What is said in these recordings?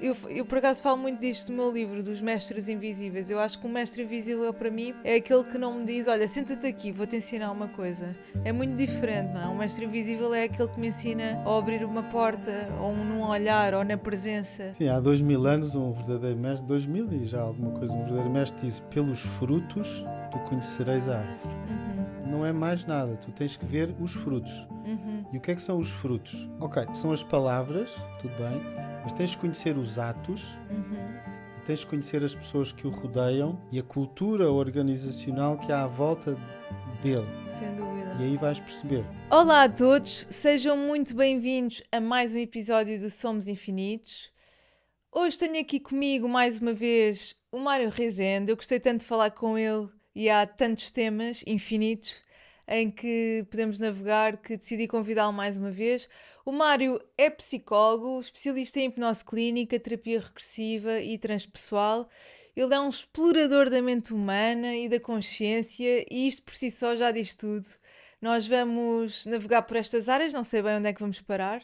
Eu por acaso falo muito disto no meu livro, dos mestres invisíveis. Eu acho que um mestre invisível para mim é aquele que não me diz: olha, senta-te aqui, vou-te ensinar uma coisa. É muito diferente, não é? Um mestre invisível é aquele que me ensina a abrir uma porta, ou num olhar, ou na presença. Sim, há 2000 anos um verdadeiro mestre, 2000 e já alguma coisa, um verdadeiro mestre diz: pelos frutos tu conhecereis a árvore. Não é mais nada, tu tens que ver os frutos. E o que é que são os frutos? Ok, são as palavras, tudo bem, mas tens que conhecer os atos, e tens que conhecer as pessoas que o rodeiam e a cultura organizacional que há à volta dele. Sem dúvida. E aí vais perceber. Olá a todos, sejam muito bem-vindos a mais um episódio do Somos Infinitos. Hoje tenho aqui comigo mais uma vez o Mário Rezende. Eu gostei tanto de falar com ele e há tantos temas infinitos em que podemos navegar que decidi convidá-lo mais uma vez. O Mário é psicólogo, especialista em hipnose clínica, terapia regressiva e transpessoal. Ele é um explorador da mente humana e da consciência e isto por si só já diz tudo. Nós vamos navegar por estas áreas, não sei bem onde é que vamos parar.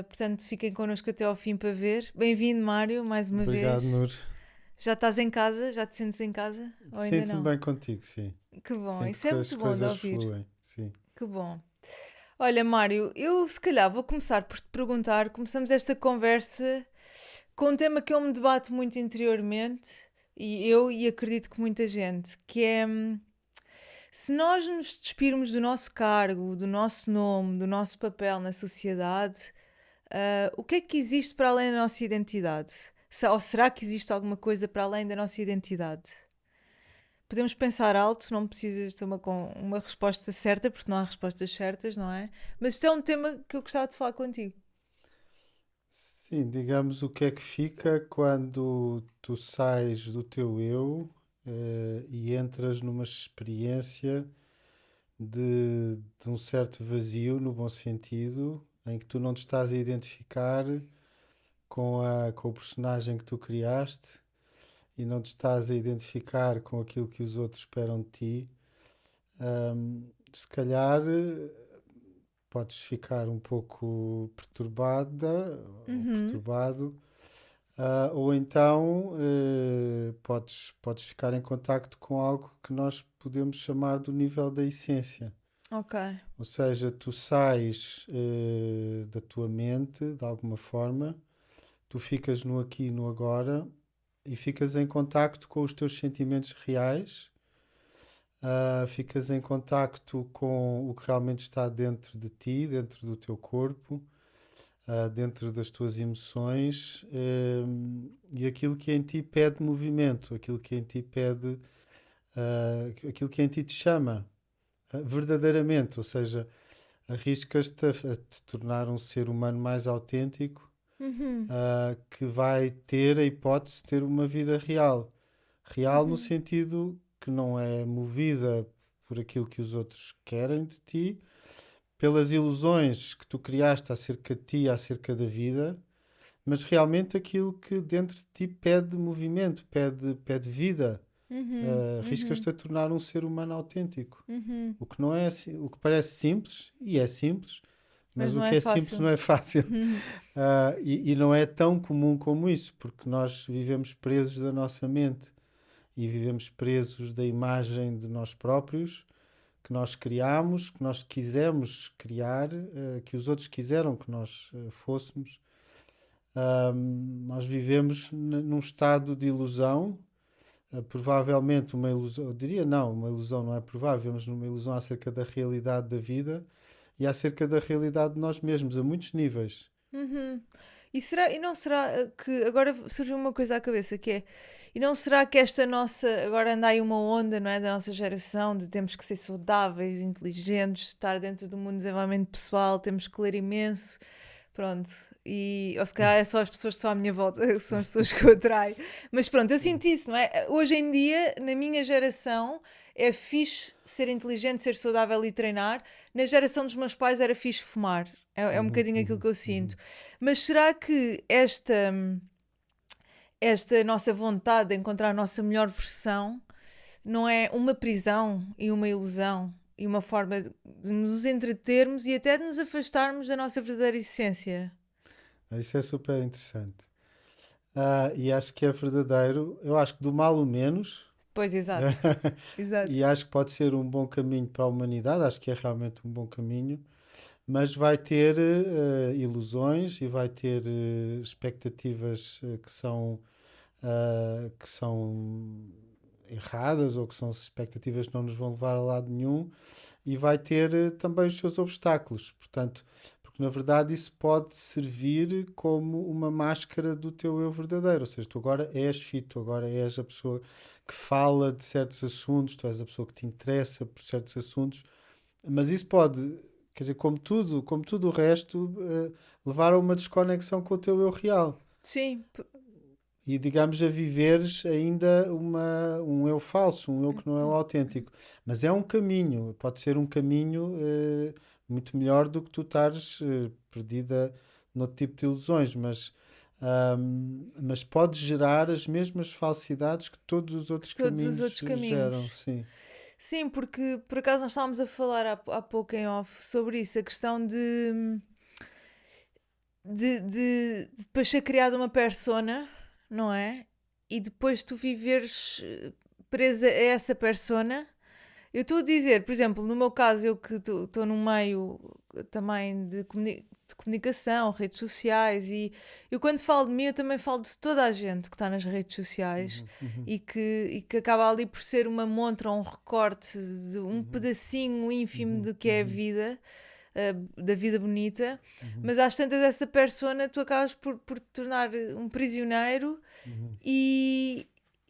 Portanto, fiquem connosco até ao fim para ver. Bem-vindo, Mário, mais uma Obrigado, vez. Nur. Já estás em casa? Já te sentes em casa? Ou ainda Sinto-me não? bem contigo, sim. Que bom, Sinto isso é que as muito bom de coisas ouvir. fluem, sim. Que bom. Olha, Mário, eu se calhar vou começar por te perguntar. Começamos esta conversa com um tema que eu me debato muito interiormente, e acredito que muita gente, que é se nós nos despirmos do nosso cargo, do nosso nome, do nosso papel na sociedade, o que é que existe para além da nossa identidade? Ou será que existe alguma coisa para além da nossa identidade? Podemos pensar alto, não precisas ter uma resposta certa, porque não há respostas certas, não é? Mas isto é um tema que eu gostava de falar contigo. Sim, digamos o que é que fica quando tu sais do teu eu e entras numa experiência de um certo vazio, no bom sentido, em que tu não te estás a identificar com o personagem que tu criaste e não te estás a identificar com aquilo que os outros esperam de ti. Se calhar podes ficar um pouco perturbada ou Uhum, perturbado. Ou então podes ficar em contacto com algo que nós podemos chamar do nível da essência. ok. Ou seja, tu sais da tua mente de alguma forma, tu ficas no aqui e no agora e ficas em contacto com os teus sentimentos reais, ficas em contacto com o que realmente está dentro de ti, dentro do teu corpo, dentro das tuas emoções, e aquilo que em ti pede movimento, aquilo que em ti pede, aquilo que em ti te chama verdadeiramente, ou seja, arriscas-te a te tornar um ser humano mais autêntico, Uhum, que vai ter a hipótese de ter uma vida real. Real no uhum. sentido que não é movida por aquilo que os outros querem de ti, pelas ilusões que tu criaste acerca de ti, acerca da vida, mas realmente aquilo que dentro de ti pede movimento, pede vida. Uhum, uhum, Arriscas-te a tornar um ser humano autêntico. uhum. O que não é o que parece simples, e é simples, Mas mas o não que é é simples fácil. não é fácil. Uhum, E não é tão comum como isso, porque nós vivemos presos da nossa mente e vivemos presos da imagem de nós próprios que nós criamos, que nós quisemos criar, que os outros quiseram que nós fôssemos. Nós vivemos num estado de ilusão, provavelmente uma ilusão, eu diria não, uma ilusão não é provável, mas numa ilusão acerca da realidade da vida e acerca da realidade de nós mesmos, a muitos níveis. uhum. E não será que agora surgiu uma coisa à cabeça que é, e não será que esta nossa, agora anda aí uma onda, não é, da nossa geração de temos que ser saudáveis, inteligentes, estar dentro do mundo do desenvolvimento pessoal, temos que ler imenso, pronto, ou se calhar é só as pessoas que estão à minha volta, que são as pessoas que eu atraio, mas pronto, eu Sim. sinto isso, não é? Hoje em dia, na minha geração, é fixe ser inteligente, ser saudável e treinar. Na geração dos meus pais era fixe fumar. É um Uhum, bocadinho aquilo uhum, que eu sinto. uhum. Mas será que esta nossa vontade de encontrar a nossa melhor versão não é uma prisão e uma ilusão e uma forma de nos entretermos e até de nos afastarmos da nossa verdadeira essência? Isso é super interessante. E acho que é verdadeiro. Eu acho que do mal o menos. Pois, exato, exato. E acho que pode ser um bom caminho para a humanidade. Acho que é realmente um bom caminho. Mas vai ter ilusões e vai ter expectativas que são erradas ou que são expectativas que não nos vão levar a lado nenhum e vai ter também os seus obstáculos. Portanto, porque na verdade isso pode servir como uma máscara do teu eu verdadeiro. Ou seja, tu agora és fit, tu agora és a pessoa que fala de certos assuntos, tu és a pessoa que te interessa por certos assuntos, mas isso pode, quer dizer, como tudo o resto, levar a uma desconexão com o teu eu real. Sim, E, digamos, a viveres ainda um eu falso, um eu que não é o autêntico. Mas é um caminho, pode ser um caminho muito melhor do que tu estares perdida noutro tipo de ilusões, mas pode gerar as mesmas falsidades que todos os que outros todos os caminhos outros geram, caminhos. sim. Sim, porque por acaso nós estávamos a falar há pouco em off sobre isso, a questão de depois ser criada uma persona, não é? E depois tu viveres presa a essa persona. Eu estou a dizer, por exemplo, no meu caso, eu que estou num meio também de comunicação, redes sociais, e eu quando falo de mim, eu também falo de toda a gente que está nas redes sociais Uhum, uhum, e que acaba ali por ser uma montra, um recorte de um uhum, pedacinho ínfimo uhum, do que é a uhum, vida, da vida bonita, uhum, mas às tantas essa persona tu acabas por te tornar um prisioneiro uhum, e,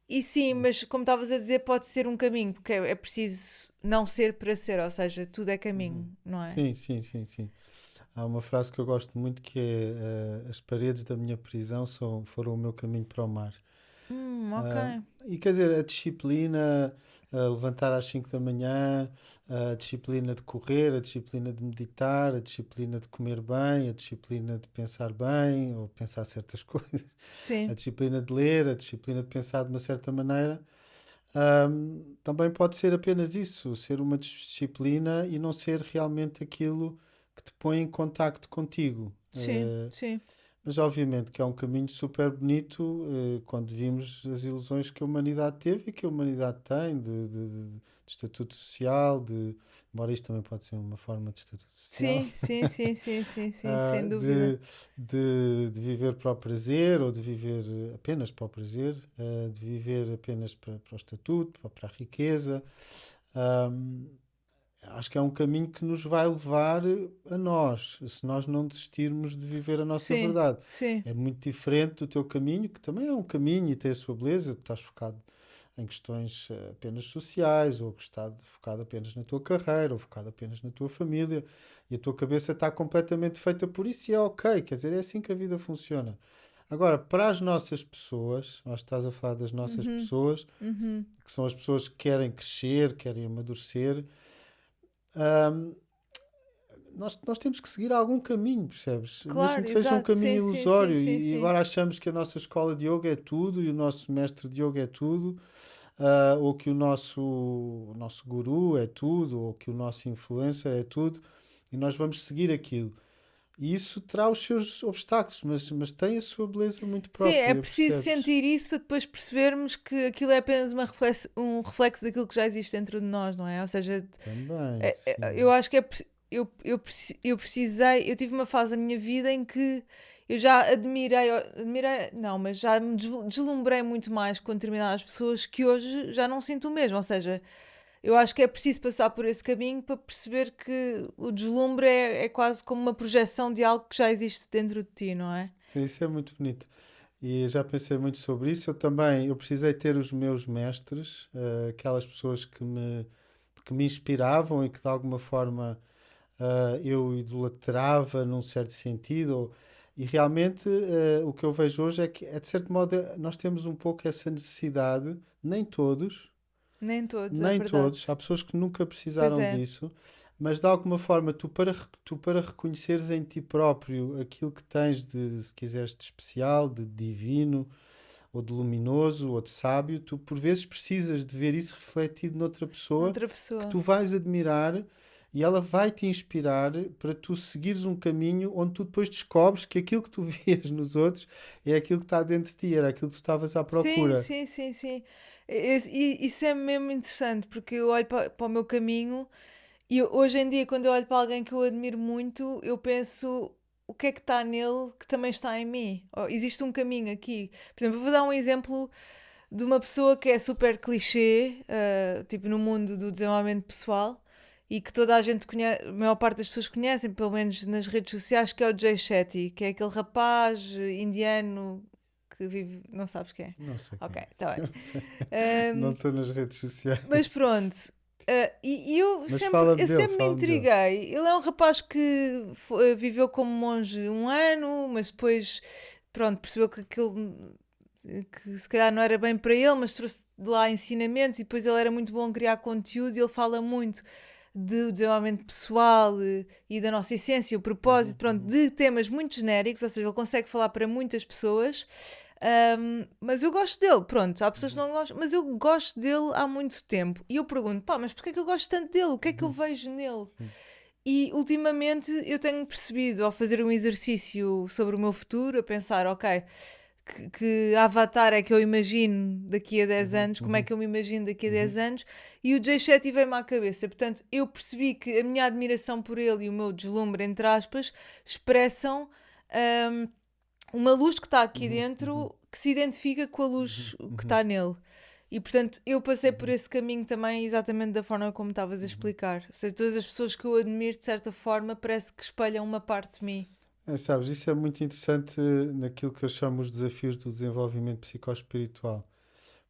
e sim, uhum. mas como estavas a dizer, pode ser um caminho, porque é preciso não ser para ser, ou seja, tudo é Uhum. caminho, não é? Sim, sim, sim, sim. Há uma frase que eu gosto muito que é as paredes da minha prisão foram o meu caminho para o mar. Ok. Ah, e quer dizer, a disciplina, levantar às 5 da manhã, a disciplina de correr, a disciplina de meditar, a disciplina de comer bem, a disciplina de pensar bem ou pensar certas coisas, a Sim, disciplina de ler, a disciplina de pensar de uma certa maneira. Também pode ser apenas isso, ser uma disciplina e não ser realmente aquilo que te põe em contacto contigo. sim, sim. Mas obviamente que é um caminho super bonito quando vimos as ilusões que a humanidade teve e que a humanidade tem de estatuto social, embora isto também pode ser uma forma de estatuto social, Sim, sim, sim, sim, sim, sim, ah, sem dúvida. de, de viver para o prazer ou de viver apenas para o prazer, de viver apenas para o estatuto, para a riqueza. Ahm, Acho que é um caminho que nos vai levar a nós, se nós não desistirmos de viver a nossa Sim, verdade. sim, É muito diferente do teu caminho, que também é um caminho e tem a sua beleza. Tu estás focado em questões apenas sociais, ou que estás focado apenas na tua carreira, ou focado apenas na tua família, e a tua cabeça está completamente feita por isso, e é ok, quer dizer, é assim que a vida funciona. Agora, para as nossas pessoas, nós estás a falar das nossas uhum, pessoas, uhum. que são as pessoas que querem crescer, querem amadurecer, hum, nós temos que seguir algum caminho, percebes? Mesmo Claro, que seja um exato, caminho sim, sim, sim, ilusório, sim, e sim. agora achamos que a nossa escola de yoga é tudo e o nosso mestre de yoga é tudo, ou que o nosso guru é tudo, ou que o nosso influencer é tudo, e nós vamos seguir aquilo. E isso terá os seus obstáculos, mas tem a sua beleza muito Sim, é própria, preciso percebes? sentir isso para depois percebermos que aquilo é apenas um reflexo daquilo que já existe dentro de nós, não é? Ou seja, Também, eu sim. acho que eu precisei, eu tive uma fase da minha vida em que eu já admirei, não, mas já me deslumbrei muito mais com determinadas pessoas que hoje já não sinto o mesmo. Ou seja, eu acho que é preciso passar por esse caminho para perceber que o deslumbre é quase como uma projeção de algo que já existe dentro de ti, não é? Sim, isso é muito bonito. E já pensei muito sobre isso. Eu precisei ter os meus mestres, aquelas pessoas que me inspiravam e que de alguma forma eu idolatrava num certo sentido. E realmente o que eu vejo hoje é que, de certo modo, nós temos um pouco essa necessidade, nem todos, Nem todos, é nem todos, há verdade. pessoas que nunca Pois precisaram é. disso, mas de alguma forma tu para reconheceres em ti próprio aquilo que tens de, se quiseres, de especial, de divino, ou de luminoso, ou de sábio, tu por vezes precisas de ver isso refletido noutra pessoa Noutra que pessoa. tu vais admirar e ela vai te inspirar para tu seguires um caminho onde tu depois descobres que aquilo que tu vias nos outros é aquilo que está dentro de ti, era aquilo que tu estavas à Sim, procura. sim, sim, sim. Isso é mesmo interessante, porque eu olho para o meu caminho e hoje em dia, quando eu olho para alguém que eu admiro muito, eu penso o que é que está nele que também está em mim. Existe um caminho aqui. Por exemplo, eu vou dar um exemplo de uma pessoa que é super clichê, tipo no mundo do desenvolvimento pessoal, e que toda a gente conhece, a maior parte das pessoas conhecem, pelo menos nas redes sociais, que é o Jay Shetty, que é aquele rapaz indiano que vive. Não sabes quem é? Não sei quem Ok, é. está bem. Não Um, estou nas redes mas sociais. pronto. E Mas eu fala-me dele, sempre me fala-me dele. intriguei. Ele é um rapaz que viveu como monge um ano, mas depois, pronto, percebeu que aquilo que se calhar não era bem para ele, mas trouxe de lá ensinamentos e depois ele era muito bom a criar conteúdo e ele fala muito de desenvolvimento pessoal e da nossa essência, o propósito, Uhum, pronto, uhum, de temas muito genéricos, ou seja, ele consegue falar para muitas pessoas. Mas eu gosto dele, pronto, há pessoas que uhum, não gostam, mas eu gosto dele há muito tempo. E eu pergunto, pá, mas porquê é que eu gosto tanto dele? O que é que eu uhum, vejo nele? sim, E ultimamente eu tenho percebido, ao fazer um exercício sobre o meu futuro, a pensar, ok, que avatar é que eu imagino daqui a 10 uhum, anos, como é uhum, que eu me imagino daqui a uhum, 10 anos, e o Jay Shetty veio-me à cabeça. Portanto, eu percebi que a minha admiração por ele e o meu deslumbre, entre aspas, expressam hum, uma luz que está aqui uhum, uhum, dentro que se identifica com a uhum, luz que uhum, está nele. E portanto, eu passei por uhum, esse caminho também, exatamente da forma como estavas a uhum. explicar. Ou seja, todas as pessoas que eu admiro, de certa forma, parece que espelham uma parte de mim. Sabes, isso é muito interessante naquilo que eu chamo os desafios do desenvolvimento psicoespiritual,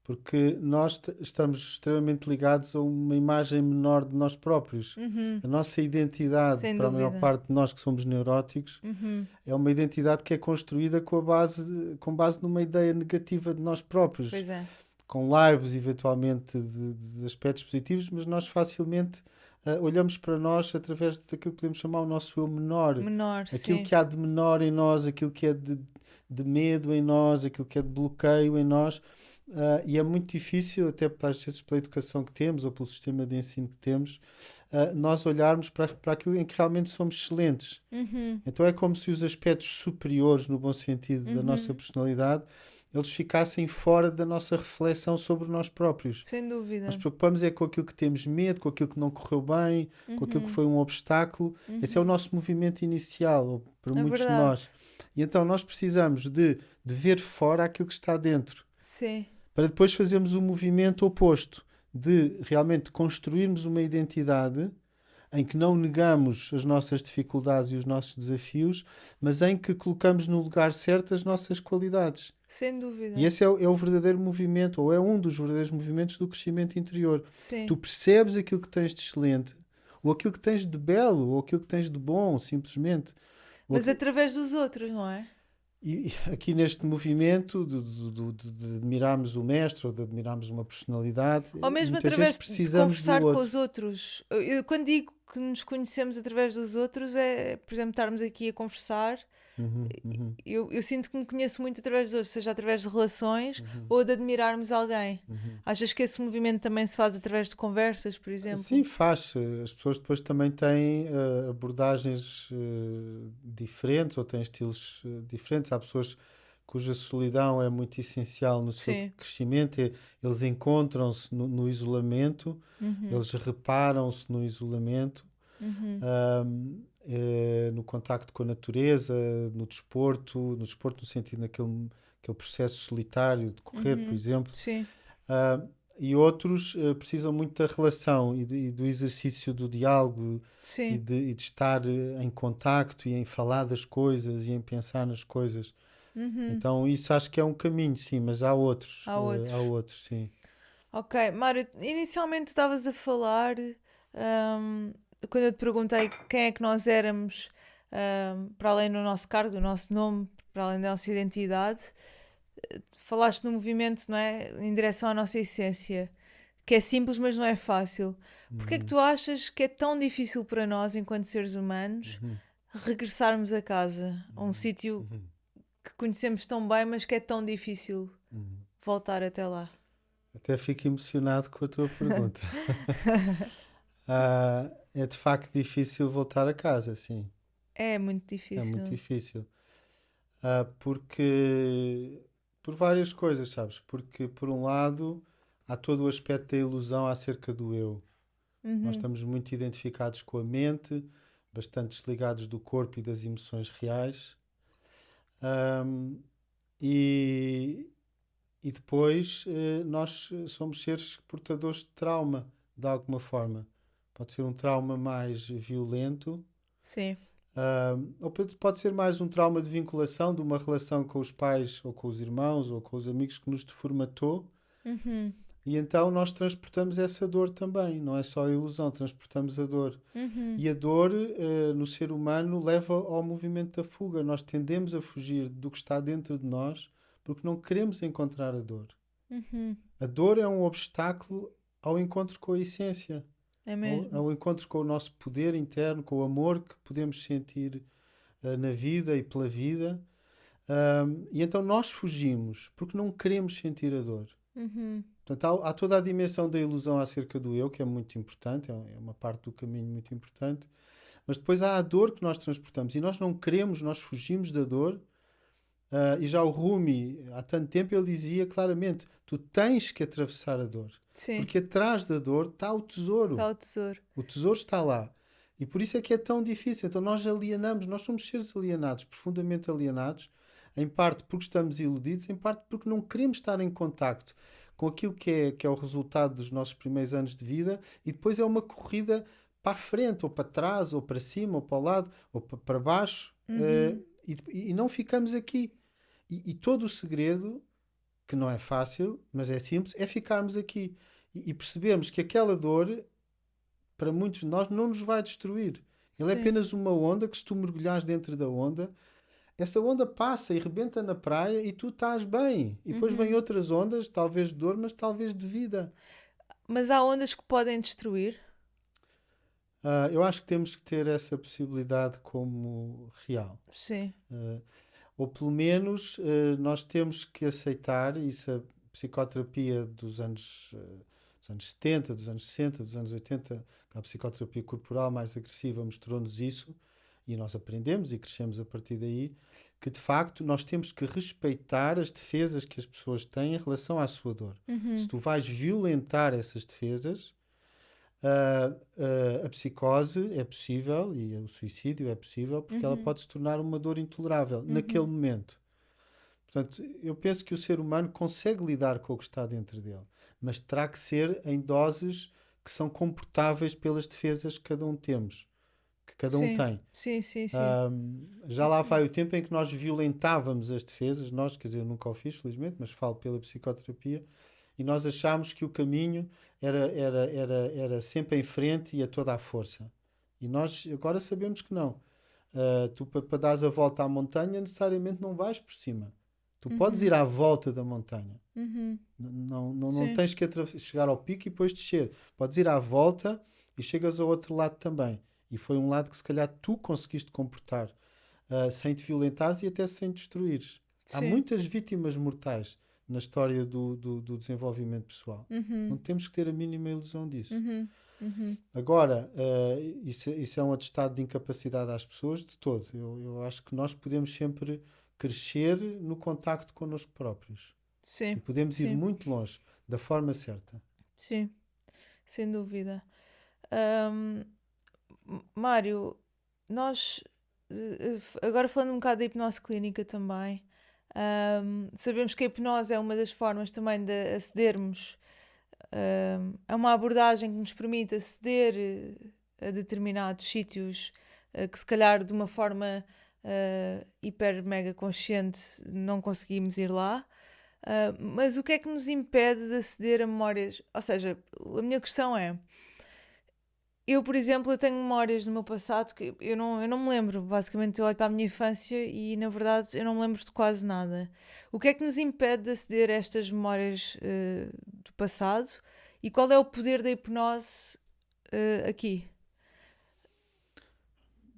porque nós estamos extremamente ligados a uma imagem menor de nós próprios. Uhum, A nossa identidade, sem para a maior dúvida. parte de nós que somos neuróticos, Uhum, é uma identidade que é construída com base numa ideia negativa de nós próprios, pois é. com laivos eventualmente de aspectos positivos, mas nós facilmente olhamos para nós através daquilo que podemos chamar o nosso eu menor, Menor, aquilo sim. que há de menor em nós, aquilo que é de medo em nós, aquilo que é de bloqueio em nós. E é muito difícil, até às vezes pela educação que temos ou pelo sistema de ensino que temos, nós olharmos para aquilo em que realmente somos excelentes. Uhum, Então é como se os aspectos superiores, no bom sentido, da nossa uhum, personalidade, eles ficassem fora da nossa reflexão sobre nós próprios. sem Nós dúvida. preocupamos é com aquilo que temos medo, com aquilo que não correu bem, com aquilo que Uhum, foi um obstáculo. Esse é o uhum. nosso movimento inicial, ou para É muitos de verdade. nós. E então nós precisamos de ver fora aquilo que está dentro, Sim. para depois fazermos o movimento oposto, de realmente construirmos uma identidade em que não negamos as nossas dificuldades e os nossos desafios, mas em que colocamos no lugar certo as nossas qualidades. Sem E dúvida. esse é o verdadeiro movimento, ou é um dos verdadeiros movimentos do crescimento interior. Sim. Tu percebes aquilo que tens de excelente, ou aquilo que tens de belo, ou aquilo que tens de bom, simplesmente. Ou Mas aqui, através dos outros, não é? e aqui neste movimento de admirarmos o mestre ou de admirarmos uma personalidade, Ou mesmo muitas vezes através de precisamos do conversar com os outro. outros. Quando digo que nos conhecemos através dos outros, é, por exemplo, estarmos aqui a conversar. Uhum, uhum, Eu sinto que me conheço muito através dos outros, seja através de relações uhum, ou de admirarmos alguém. uhum. Achas que esse movimento também se faz através de conversas, por Sim, exemplo? faz. As pessoas depois também têm abordagens diferentes ou têm estilos diferentes. Há pessoas cuja solidão é muito essencial no seu Sim. crescimento. Eles encontram-se no isolamento, Uhum. eles reparam-se no isolamento, Uhum. no contacto com a natureza, no desporto no sentido aquele processo solitário de correr, por Uhum. exemplo. Sim. Ah, e outros precisam muito da relação e do exercício do diálogo e Sim. de estar em contacto e em falar das coisas e em pensar nas coisas. Uhum. Então, isso acho que é um caminho, sim, mas há outros. Há Há outros. outros, sim. Ok, Mário, inicialmente tu estavas a falar, ahm, quando eu te perguntei quem é que nós éramos, para além do nosso cargo, do nosso nome, para além da nossa identidade, falaste no movimento, não é? Em direção à nossa essência, que é simples, mas não é fácil. Porquê é que Uhum, tu achas que é tão difícil para nós, enquanto seres humanos, uhum, regressarmos a casa, a um uhum, sítio uhum, que conhecemos tão bem, mas que é tão difícil uhum. voltar até lá? Até fico emocionado com a tua pergunta. Ah, é de facto difícil voltar a casa, sim. É muito É muito difícil. difícil. Porque, por várias coisas, sabes? Porque, por um lado, há todo o aspecto da ilusão acerca do eu. Nós Uhum. estamos muito identificados com a mente, bastante desligados do corpo e das emoções reais. Ahm, e, e depois nós somos seres portadores de trauma, de alguma forma. Pode ser um trauma mais violento, Sim. ou pode ser mais um trauma de vinculação, de uma relação com os pais, ou com os irmãos, ou com os amigos que nos deformatou. Uhum. E então nós transportamos essa dor também, não é só a ilusão, transportamos a dor. Uhum. E a dor no ser humano leva ao movimento da fuga. Nós tendemos a fugir do que está dentro de nós porque não queremos encontrar a dor. Uhum. A dor é um obstáculo ao encontro com a essência, É ao, mesmo. ao encontro com o nosso poder interno, com o amor que podemos sentir na vida e pela vida. E então nós fugimos porque não queremos sentir a dor. Uhum. Portanto, há toda a dimensão da ilusão acerca do eu, que é muito importante, é uma parte do caminho muito importante. Mas depois há a dor que nós transportamos e nós não queremos, nós fugimos da dor. E já o Rumi, há tanto tempo, ele dizia claramente: tu tens que atravessar a dor, Sim. porque atrás da dor está o Está tesouro. o tesouro. O tesouro está lá. E por isso é que é tão difícil. Então nós alienamos, nós somos seres alienados, profundamente alienados, em parte porque estamos iludidos, em parte porque não queremos estar em contacto com aquilo que é o resultado dos nossos primeiros anos de vida e depois é uma corrida para a frente, ou para trás, ou para cima, ou para o lado, ou para baixo, Uhum. e não ficamos aqui. E todo o segredo, que não é fácil, mas é simples, é ficarmos aqui e percebermos que aquela dor para muitos de nós não nos vai destruir. Ele é Sim. apenas uma onda que, se tu mergulhares dentro da onda, essa onda passa e rebenta na praia e tu estás bem. E depois vêm Uhum. outras ondas, talvez de dor, mas talvez de vida. Mas há ondas que podem destruir? Eu acho que temos que ter essa possibilidade como real. Sim. Ah, ou pelo menos nós temos que aceitar, isso a psicoterapia dos anos 70, dos anos 60, dos anos 80, a psicoterapia corporal mais agressiva mostrou-nos isso e nós aprendemos e crescemos a partir daí, que de facto nós temos que respeitar as defesas que as pessoas têm em relação à sua dor. Se Uhum. tu vais violentar essas defesas, a psicose é possível e o suicídio é possível porque ela Uhum. pode se tornar uma dor intolerável naquele Uhum. momento. Portanto, eu penso que o ser humano consegue lidar com o que está dentro dele, mas terá que ser em doses que são comportáveis pelas defesas que cada um temos, que cada um Sim. tem. Sim, sim, sim. Já lá vai o tempo em que nós violentávamos as defesas, nós, quer dizer, eu nunca o fiz, felizmente, mas falo pela psicoterapia, e nós achámos que o caminho era sempre em frente e a toda a força. E nós agora sabemos que não. Tu, para dares a volta à montanha, necessariamente não vais por cima. Tu podes ir Uhum. à volta da montanha. Uhum. Não Sim. tens que chegar ao pico e depois descer. Podes ir à volta e chegas ao outro lado também. E foi um lado que se calhar tu conseguiste comportar sem te violentares e até sem destruires. Há Sim. muitas vítimas mortais na história do desenvolvimento pessoal. Não Uhum. temos que ter a mínima ilusão disso. Uhum. Uhum. Agora, isso é um atestado de incapacidade às pessoas de todo. Eu acho que nós podemos sempre crescer no contacto connosco próprios. E Sim. podemos ir Sim. muito longe, da forma certa. Sim. Sem dúvida. Ahm, Mário, nós agora falando um bocado da hipnose clínica também, sabemos que a hipnose é uma das formas também de acedermos a uma abordagem que nos permite aceder a determinados sítios que se calhar de uma forma hiper mega consciente não conseguimos ir lá. Mas o que é que nos impede de aceder a memórias? Ou seja, a minha questão é: eu, por exemplo, eu tenho memórias do meu passado que eu não me lembro. Basicamente, eu olho para a minha infância e, na verdade, eu não me lembro de quase nada. O que é que nos impede de aceder a estas memórias do passado? E qual é o poder da hipnose aqui?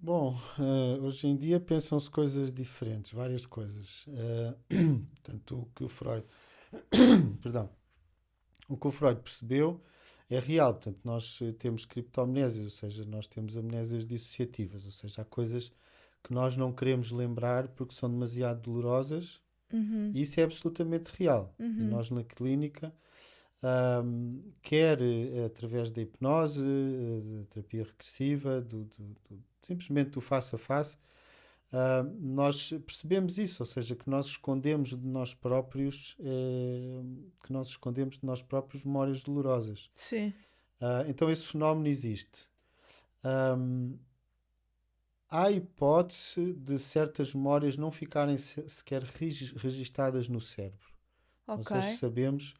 Bom, hoje em dia pensam-se coisas diferentes, várias coisas. Portanto, o que o Freud, perdão, o que o Freud percebeu é real. Portanto, nós temos criptomnésias, ou seja, nós temos amnésias dissociativas, ou seja, há coisas que nós não queremos lembrar porque são demasiado dolorosas, Uhum. e isso é absolutamente real. E Uhum. nós na clínica, quer através da hipnose, da terapia regressiva, simplesmente do face a face, nós percebemos isso, ou seja, que nós escondemos de nós próprios, memórias dolorosas. Sim. Então esse fenómeno existe. Ahm, Há hipótese de certas memórias não ficarem sequer registadas no cérebro. Nós Ok. hoje sabemos,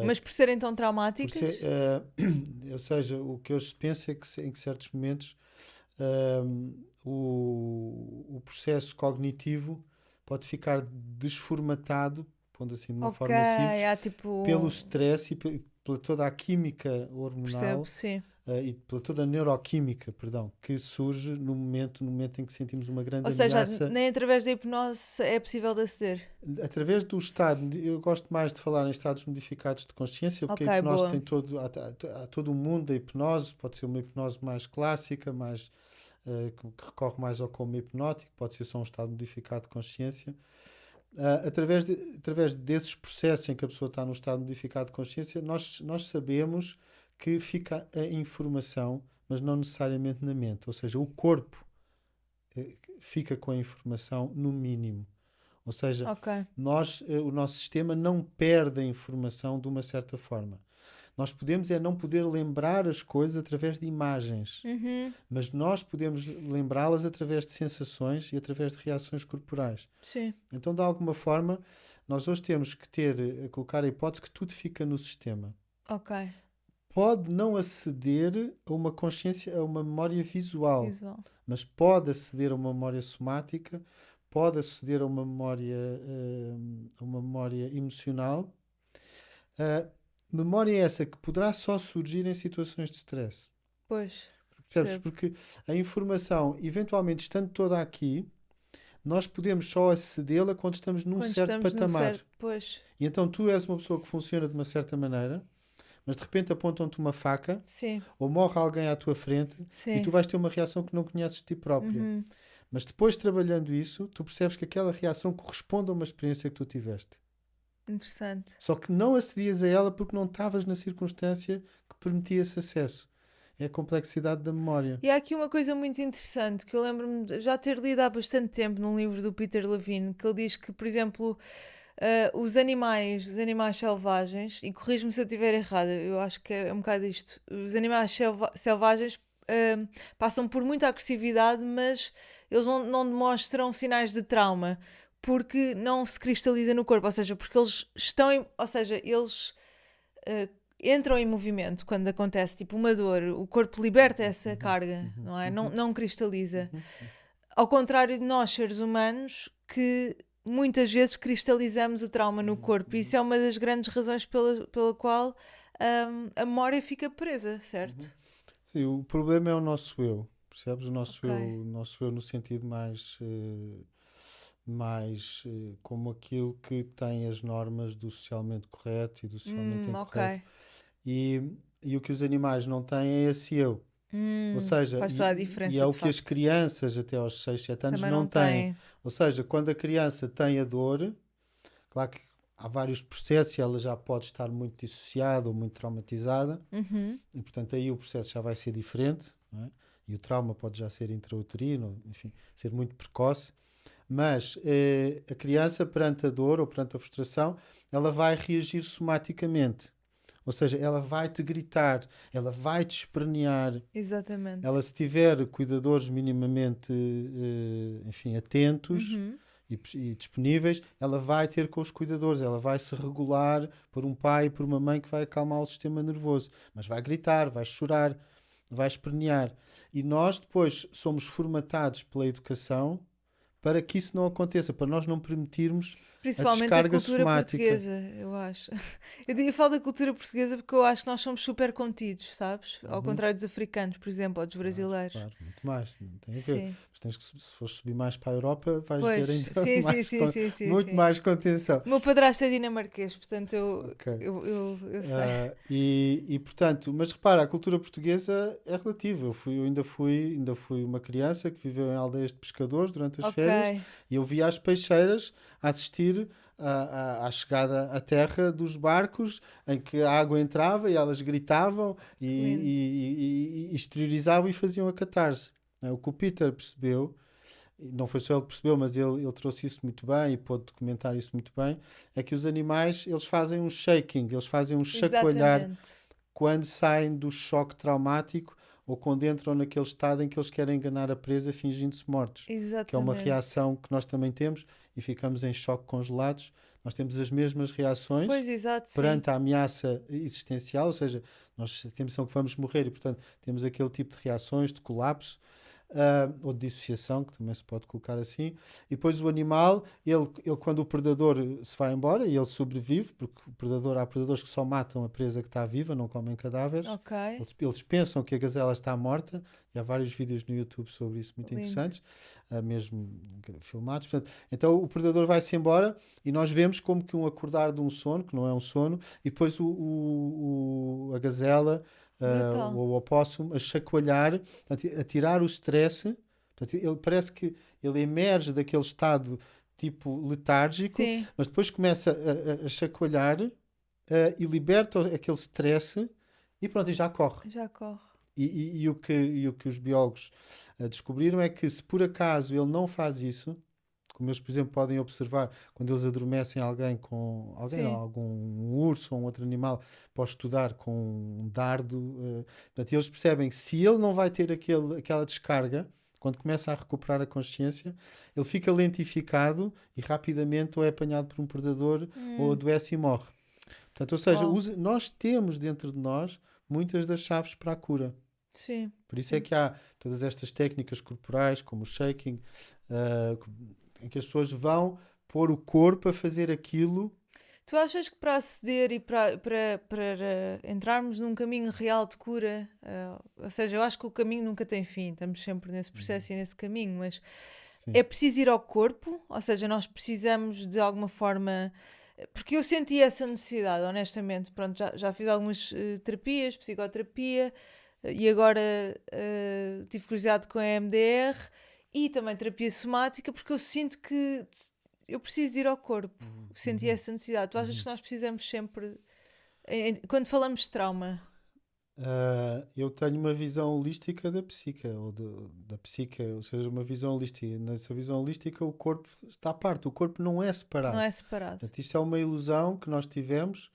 Mas por serem tão por ser, traumáticas? ou seja, o que hoje se pensa é que em certos momentos o processo cognitivo pode ficar desformatado, pondo assim de uma Ok. forma simples, Há tipo. pelo stress e pela toda a química Percebo, hormonal, sim. e pela toda a neuroquímica, perdão, que surge no momento em que sentimos uma grande Ou seja, ameaça. nem através da hipnose é possível de aceder. Através do estado, eu gosto mais de falar em estados modificados de consciência, porque Ok, a hipnose boa. tem há todo o mundo da hipnose, pode ser uma hipnose mais clássica, mais, que recorre mais ao coma hipnótico, pode ser só um estado modificado de consciência. Através desses processos em que a pessoa está num estado modificado de consciência, nós sabemos que fica a informação, mas não necessariamente na mente. Ou seja, o corpo fica com a informação no mínimo. Ou seja, Ok. o nosso sistema não perde a informação de uma certa forma. Nós podemos não poder lembrar as coisas através de imagens, Uhum. mas nós podemos lembrá-las através de sensações e através de reações corporais. Sim. Então, de alguma forma, nós hoje temos que colocar a hipótese que tudo fica no sistema. Ok. Pode não aceder a uma consciência, a uma memória visual, Visual. mas pode aceder a uma memória somática, pode aceder a uma memória emocional. Memória essa que poderá só surgir em situações de stress. Pois. Percebes? Percebo. Porque a informação, eventualmente estando toda aqui, nós podemos só acedê-la quando estamos num Quando certo estamos no patamar. certo. Pois. E então tu és uma pessoa que funciona de uma certa maneira, mas de repente apontam-te uma faca, Sim. ou morre alguém à tua frente, e tu Sim. vais ter uma reação que não conheces de ti própria. Uhum. Mas depois, trabalhando isso, tu percebes que aquela reação corresponde a uma experiência que tu tiveste. Interessante. Só que não acedias a ela porque não estavas na circunstância que permitia esse acesso. É a complexidade da memória. E há aqui uma coisa muito interessante que eu lembro-me de já ter lido há bastante tempo num livro do Peter Levine, que ele diz que, por exemplo, os animais selvagens, e corrijo-me se eu estiver errada, eu acho que é um bocado isto, os animais selvagens passam por muita agressividade, mas eles não demonstram sinais de trauma, porque não se cristaliza no corpo, ou seja, porque eles estão, ou seja, eles entram em movimento quando acontece tipo uma dor, o corpo liberta essa carga, não é? Não cristaliza. Ao contrário de nós, seres humanos, que muitas vezes cristalizamos o trauma no corpo. E isso é uma das grandes razões pela qual a memória fica presa, certo? Sim, o problema é o nosso eu. Percebes? Ok. O nosso eu no sentido mais como aquilo que tem as normas do socialmente correto e do socialmente Ok. incorreto. E o que os animais não têm é esse eu. Ou seja, Faz toda a e diferença, é o de que as facto. crianças até aos 6, 7 anos Também não não têm. tem. Ou seja, quando a criança tem a dor, claro que há vários processos e ela já pode estar muito dissociada ou muito traumatizada, Uhum. e portanto aí o processo já vai ser diferente, não é? E o trauma pode já ser intrauterino, enfim, ser muito precoce. Mas a criança, perante a dor ou perante a frustração, ela vai reagir somaticamente. Ou seja, ela vai-te gritar, ela vai-te espernear. Exatamente. Ela, se tiver cuidadores minimamente, enfim, atentos Uhum. e disponíveis, ela vai ter com os cuidadores, ela vai se regular por um pai e por uma mãe que vai acalmar o sistema nervoso. Mas vai gritar, vai chorar, vai espernear. E nós depois somos formatados pela educação para que isso não aconteça, para nós não permitirmos Principalmente a descarga cultura somática. portuguesa, eu acho. Eu falo da cultura portuguesa porque eu acho que nós somos super contidos, sabes? Ao Uhum. contrário dos africanos, por exemplo, ou dos Claro, brasileiros. claro, muito mais, não tem a ver. Sim. Mas tens que, se fores subir mais para a Europa, vais ver Pois, ainda sim, sim, mais, sim, sim, sim, muito sim. mais contenção. O meu padrasto é dinamarquês, portanto Ok. eu sei. Portanto, mas repara, a cultura portuguesa é relativa. Eu ainda fui uma criança que viveu em aldeias de pescadores durante as Ok, férias e eu via as peixeiras a assistir à chegada à terra dos barcos em que a água entrava e elas gritavam e, que lindo. e exteriorizavam e faziam a catarse. Não é? O que o Peter percebeu, e não foi só ele que percebeu, mas ele trouxe isso muito bem e pôde documentar isso muito bem, é que os animais, eles fazem um shaking, eles fazem um chacoalhar Exatamente. quando saem do choque traumático ou quando entram naquele estado em que eles querem enganar a presa fingindo-se mortos, que é uma Exatamente. reação que nós também temos e ficamos em choque congelados. Nós temos as mesmas reações Pois, exato, sim. perante a ameaça existencial, ou seja, nós temos a noção que vamos morrer e, portanto, temos aquele tipo de reações de colapso ou de dissociação, que também se pode colocar assim. E depois o animal, ele quando o predador se vai embora e ele sobrevive, porque há predadores que só matam a presa que está viva, não comem cadáveres. Ok, Eles pensam que a gazela está morta, e há vários vídeos no YouTube sobre isso muito lindo. interessantes, mesmo filmados. Portanto, então o predador vai-se embora e nós vemos como que um acordar de um sono, que não é um sono, e depois a gazela Brutal. ou o opossum a chacoalhar, portanto, a tirar o stress. Portanto, ele parece que ele emerge daquele estado tipo letárgico, Sim, mas depois começa a chacoalhar e liberta aquele stress e pronto, e já corre. já corre. E o que os biólogos descobriram é que se por acaso ele não faz isso, como eles, por exemplo, podem observar quando eles adormecem Sim, algum um urso ou um outro animal, pode estudar com um dardo. Portanto, eles percebem que se ele não vai ter aquela descarga, quando começa a recuperar a consciência, ele fica lentificado e rapidamente ou é apanhado por um predador ou hum, adoece e morre. Portanto, ou seja, uau, nós temos dentro de nós muitas das chaves para a cura. sim, Por isso é sim. que há todas estas técnicas corporais, como o shaking, ah, em que as pessoas vão pôr o corpo a fazer aquilo. Tu achas que para aceder e para entrarmos num caminho real de cura, ou seja, eu acho que o caminho nunca tem fim, estamos sempre nesse processo e nesse caminho, mas Sim. é preciso ir ao corpo, ou seja, nós precisamos de alguma forma. Porque eu senti essa necessidade, honestamente. Pronto, já fiz algumas terapias, psicoterapia, e agora tive curiosidade com a EMDR e também terapia somática, porque eu sinto que eu preciso de ir ao corpo. Senti Uhum, essa necessidade. Tu achas uhum. que nós precisamos sempre. Quando falamos de trauma. Eu tenho uma visão holística da psique, da psique, ou seja, uma visão holística. Nessa visão holística, o corpo está à parte, o corpo não é Não separado. é separado. Portanto, isto é uma ilusão que nós tivemos,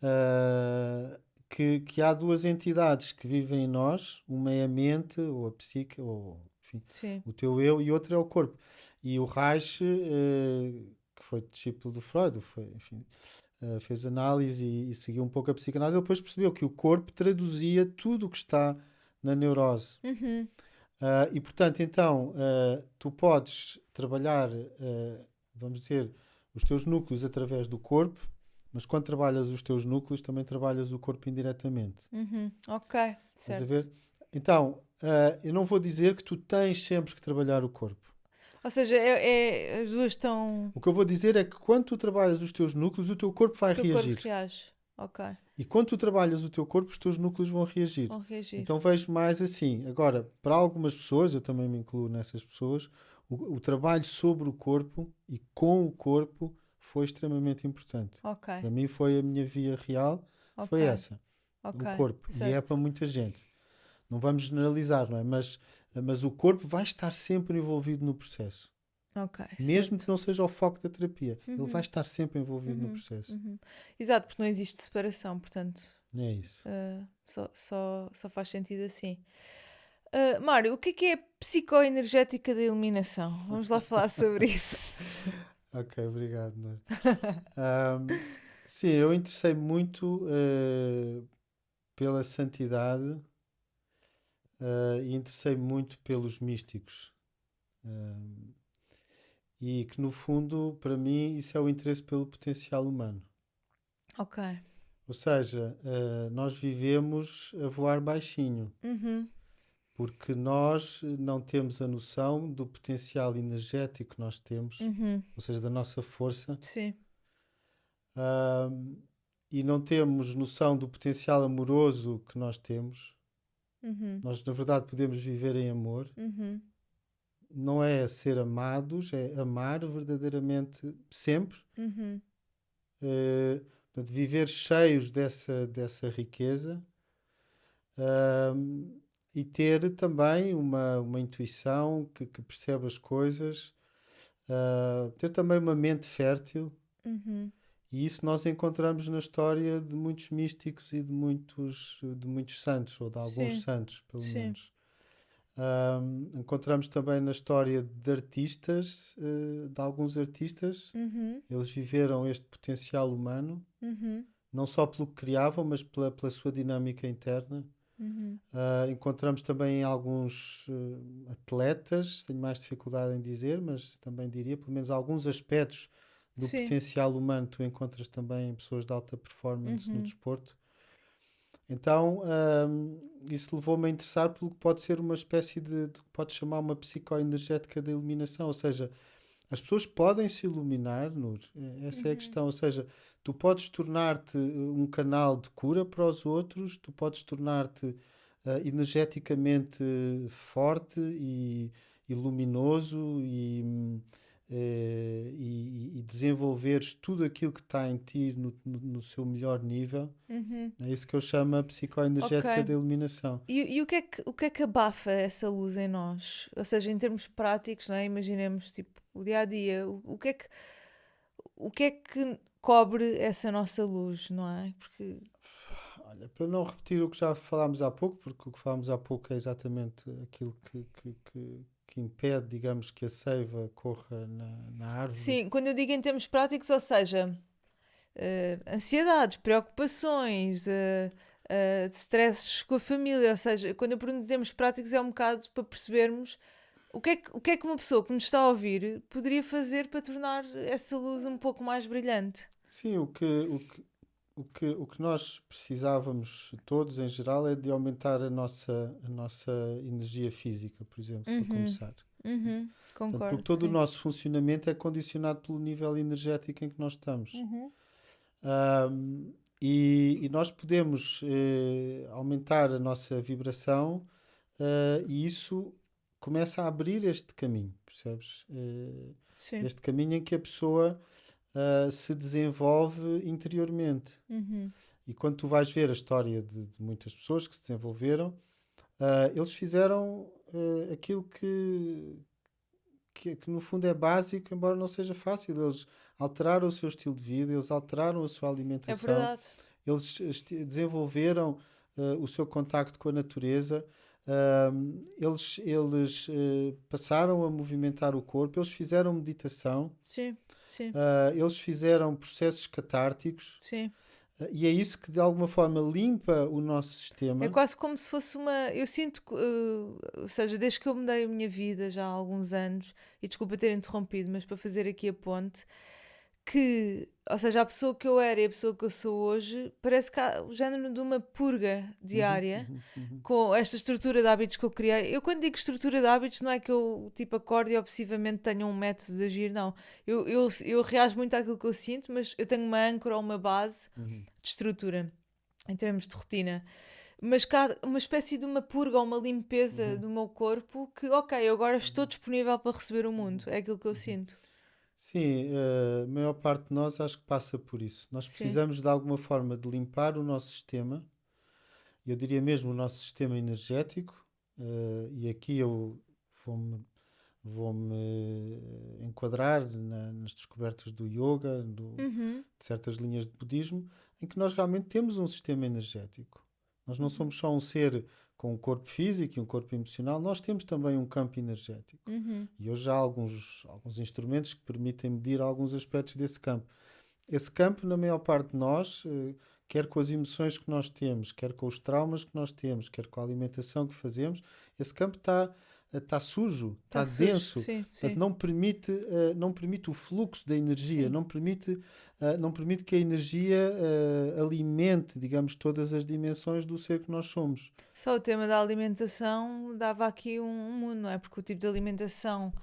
ah, que há duas entidades que vivem em nós, uma é a mente, ou a psique, ou enfim, Sim. o teu eu, e outra é o corpo. E o Reich, que foi discípulo do Freud, enfim, fez análise e seguiu um pouco a psicanálise, ele depois percebeu que o corpo traduzia tudo o que está na neurose. Uhum. E portanto, então, tu podes trabalhar, vamos dizer, os teus núcleos através do corpo, mas quando trabalhas os teus núcleos, também trabalhas o corpo indiretamente. Uhum. Ok, Estás a certo. ver? Então, eu não vou dizer que tu tens sempre que trabalhar o corpo. Ou seja, as duas estão. O que eu vou dizer é que quando tu trabalhas os teus núcleos, o teu corpo O vai teu corpo reagir. reage. Ok, E quando tu trabalhas o teu corpo, os teus núcleos vão reagir. vão reagir. Então vejo mais assim. Agora, para algumas pessoas, eu também me incluo nessas pessoas, o trabalho sobre o corpo e com o corpo foi extremamente importante. Ok, Para mim foi a minha via real, ok, foi essa, ok, o corpo. E é certo. para muita gente. Não vamos generalizar, não é? Mas o corpo vai estar sempre envolvido no processo. Ok, Mesmo que certo. não seja o foco da terapia, ele vai Uhum, estar sempre envolvido no uhum, processo. uhum. Exato, porque não existe separação, portanto, É isso. só faz sentido assim. Mário, o que é a psicoenergética da eliminação? Vamos lá falar sobre isso. Ok, obrigado, Nora. Ahm, sim, eu interessei muito pela santidade e interessei muito pelos místicos. Ahm, e que no fundo, para mim, isso é o interesse pelo potencial humano. Ok. Ou seja, nós vivemos a voar baixinho, Uhum. porque nós não temos a noção do potencial energético que nós temos, Uhum. ou seja, da nossa força, Sim. ahm, e não temos noção do potencial amoroso que nós temos. Uhum. Nós, na verdade, podemos viver em amor. Uhum. Não é ser amados, é amar verdadeiramente sempre. Uhum. eh, Portanto, viver cheios dessa riqueza, ahm, e ter também uma intuição que percebe as coisas, ter também uma mente fértil. Uhum. E isso nós encontramos na história de muitos místicos e de muitos santos, ou de alguns Sim. santos, pelo Sim. menos. Encontramos também na história de artistas, de alguns artistas. Uhum. Eles viveram este potencial humano, Uhum. não só pelo que criavam, mas pela sua dinâmica interna. Uhum. Encontramos também alguns atletas, tenho mais dificuldade em dizer, mas também diria, pelo menos alguns aspectos do Sim. potencial humano tu encontras também em pessoas de alta performance no Uhum. desporto. Então, isso levou-me a interessar pelo que pode ser uma espécie de que pode chamar uma psicoenergética de iluminação, ou seja, as pessoas podem se iluminar, Nur. Essa é a Uhum. questão. Ou seja, tu podes tornar-te um canal de cura para os outros, tu podes tornar-te energeticamente forte e luminoso e desenvolveres tudo aquilo que está em ti no seu melhor nível. Uhum. É isso que eu chamo a Ok. psicoenergética da iluminação. E o que é que abafa essa luz em nós? Ou seja, em termos práticos, não é? Imaginemos, tipo, o dia a dia. O que é que cobre essa nossa luz, não é? Porque. Olha, para não repetir o que já falámos há pouco, porque o que falámos há pouco é exatamente aquilo que impede, digamos, que a seiva corra na árvore. Sim, quando eu digo em termos práticos, ou seja, ansiedades, preocupações, stresses com a família, ou seja, quando eu pergunto em termos práticos é um bocado para percebermos o que é que uma pessoa que nos está a ouvir poderia fazer para tornar essa luz um pouco mais brilhante. Sim, o que nós precisávamos todos em geral é de aumentar a nossa energia física, por exemplo, para Uhum, começar. uhum, Portanto, porque concordo, todo o sim. nosso funcionamento é condicionado pelo nível energético em que nós estamos. Uhum, Ahm, e nós podemos aumentar a nossa vibração, e isso começa a abrir este caminho, percebes? sim. Este caminho em que a pessoa se desenvolve interiormente. Uhum, E quando tu vais ver a história de muitas pessoas que se desenvolveram, eles fizeram aquilo que no fundo é básico, embora não seja fácil. Eles alteraram o seu estilo de vida, eles alteraram a sua é alimentação, verdade. eles desenvolveram o seu contacto com a natureza, eles passaram a movimentar o corpo, eles fizeram meditação, Sim, sim, eles fizeram processos catárticos, sim. e é isso que de alguma forma limpa o nosso É sistema. quase como se fosse uma. Eu sinto que, ou seja, desde que eu mudei a minha vida já há alguns anos, e desculpa ter interrompido, mas para fazer aqui a ponte, que, ou seja, a pessoa que eu era e a pessoa que eu sou hoje, parece que há o género de uma purga Uhum, diária uhum, uhum, com esta estrutura de hábitos que eu criei. Eu, quando digo estrutura de hábitos, não é que eu, tipo, acorde e obsessivamente tenha um método de agir, não. Eu reajo muito àquilo que eu sinto, mas eu tenho uma âncora ou uma base uhum, de estrutura, em termos de rotina. Mas cá há uma espécie de uma purga ou uma limpeza uhum, do meu corpo que, ok, eu agora estou uhum, disponível para receber o mundo. uhum, É aquilo que eu uhum. sinto. Sim, a maior parte de nós acho que passa por isso. Nós Sim. precisamos de alguma forma de limpar o nosso sistema, eu diria mesmo o nosso sistema energético, e aqui eu vou-me vou-me enquadrar nas descobertas do yoga, Uhum. de certas linhas de budismo, em que nós realmente temos um sistema energético. Nós não Uhum. somos só um ser com um corpo físico e um corpo emocional, nós temos também um campo energético. Uhum. E hoje há alguns instrumentos que permitem medir alguns aspectos desse campo. Esse campo, na maior parte de nós, quer com as emoções que nós temos, quer com os traumas que nós temos, quer com a alimentação que fazemos, esse campo está está sujo, Está está sujo, denso. sim, Portanto, sim. não permite o fluxo da energia, Sim. não permite que a energia alimente, digamos, todas as dimensões do ser que nós somos. Só o tema da alimentação dava aqui um mundo, não é? Porque o tipo de alimentação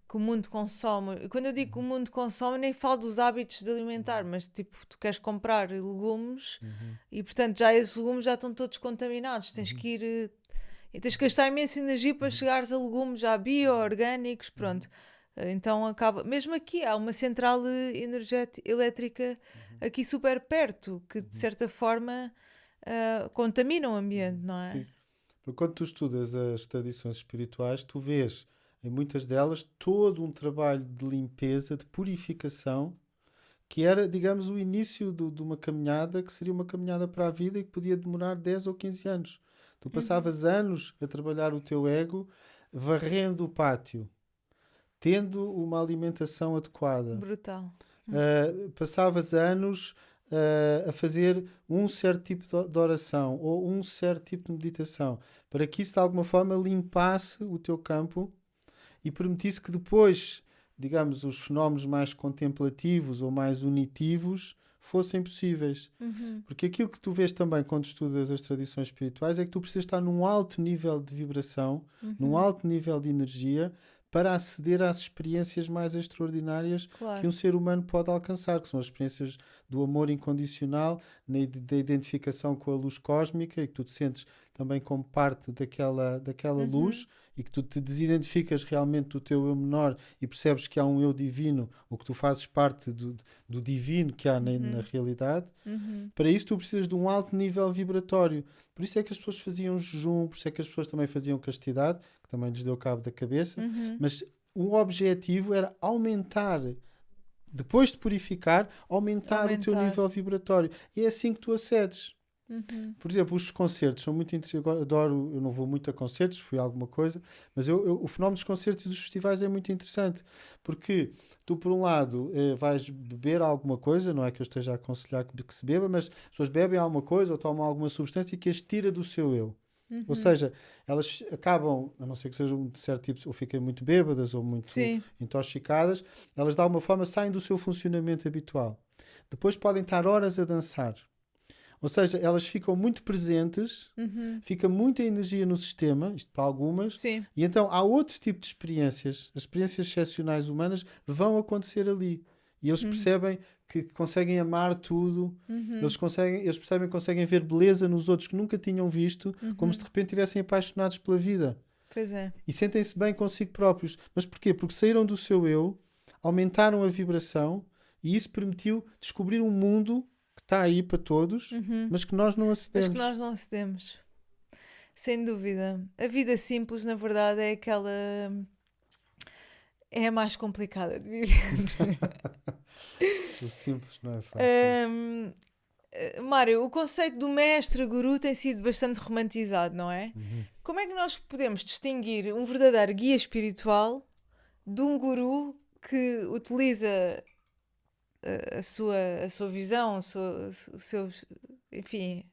que o mundo consome. Quando eu digo que o mundo consome, nem falo dos hábitos de alimentar, mas tipo, tu queres comprar legumes Uhum, e portanto já esses legumes já estão todos contaminados. Tens uhum, que ir. E tens que gastar imensa energia para uhum, chegares a legumes já bio, orgânicos, uhum, pronto. Então acaba. Mesmo aqui há uma central elétrica uhum, aqui super perto, que de uhum, certa forma contamina o ambiente, uhum. não é? Sim. Porque quando tu estudas as tradições espirituais, tu vês em muitas delas todo um trabalho de limpeza, de purificação, que era, digamos, o início de uma caminhada que seria uma caminhada para a vida e que podia demorar 10 ou 15 anos. Tu Uhum. passavas anos a trabalhar o teu ego, varrendo o pátio, tendo uma alimentação adequada. Brutal. Passavas anos a fazer um certo tipo de oração ou um certo tipo de meditação, para que isso de alguma forma limpasse o teu campo e permitisse que depois, digamos, os fenómenos mais contemplativos ou mais unitivos fossem possíveis. Uhum. Porque aquilo que tu vês também quando estudas as tradições espirituais é que tu precisas estar num alto nível de vibração, num Uhum. alto nível de energia, para aceder às experiências mais extraordinárias que Claro. um ser humano pode alcançar, que são as experiências do amor incondicional, da identificação com a luz cósmica e que tu te sentes também como parte daquela Uhum. luz e que tu te desidentificas realmente do teu eu menor e percebes que há um eu divino ou que tu fazes parte do divino que há na Uhum. realidade. Uhum. Para isso tu precisas de um alto nível vibratório. Por isso é que as pessoas faziam jejum, por isso é que as pessoas também faziam castidade, que também lhes deu cabo da cabeça, Uhum. mas o objetivo era aumentar, depois de purificar, aumentar o teu Aumentar. nível vibratório. E é assim que tu acedes. Uhum. Por exemplo, os concertos são muito interessantes. Eu adoro, eu não vou muito a concertos, fui a alguma coisa, mas o fenómeno dos concertos e dos festivais é muito interessante, porque tu, por um lado, vais beber alguma coisa, não é que eu esteja a aconselhar que se beba, mas as pessoas bebem alguma coisa ou tomam alguma substância que as tira do seu eu. Ou Uhum. seja, elas acabam, a não ser que sejam de certo tipo, ou fiquem muito bêbadas ou muito Sim. intoxicadas, elas de alguma forma saem do seu funcionamento habitual. Depois podem estar horas a dançar. Ou seja, elas ficam muito presentes, Uhum. fica muita energia no sistema, isto para algumas, Sim. e então há outro tipo de experiências, as experiências excepcionais humanas vão acontecer ali. E eles Uhum. percebem que conseguem amar tudo, Uhum. eles percebem que conseguem ver beleza nos outros que nunca tinham visto, como se de Uhum. repente estivessem apaixonados pela vida. Pois é. E sentem-se bem consigo próprios. Mas porquê? Porque saíram do seu eu, aumentaram a vibração, e isso permitiu descobrir um mundo que está aí para todos, Uhum. mas que nós não Mas que acedemos. nós não acedemos. Sem dúvida. A vida simples, na verdade, é aquela. É a mais complicada de viver. O simples não é fácil. Ahm, Mário, o conceito do mestre-guru tem sido bastante romantizado, não é? Uhum. Como é que nós podemos distinguir um verdadeiro guia espiritual de um guru que utiliza a sua visão, o seu, enfim,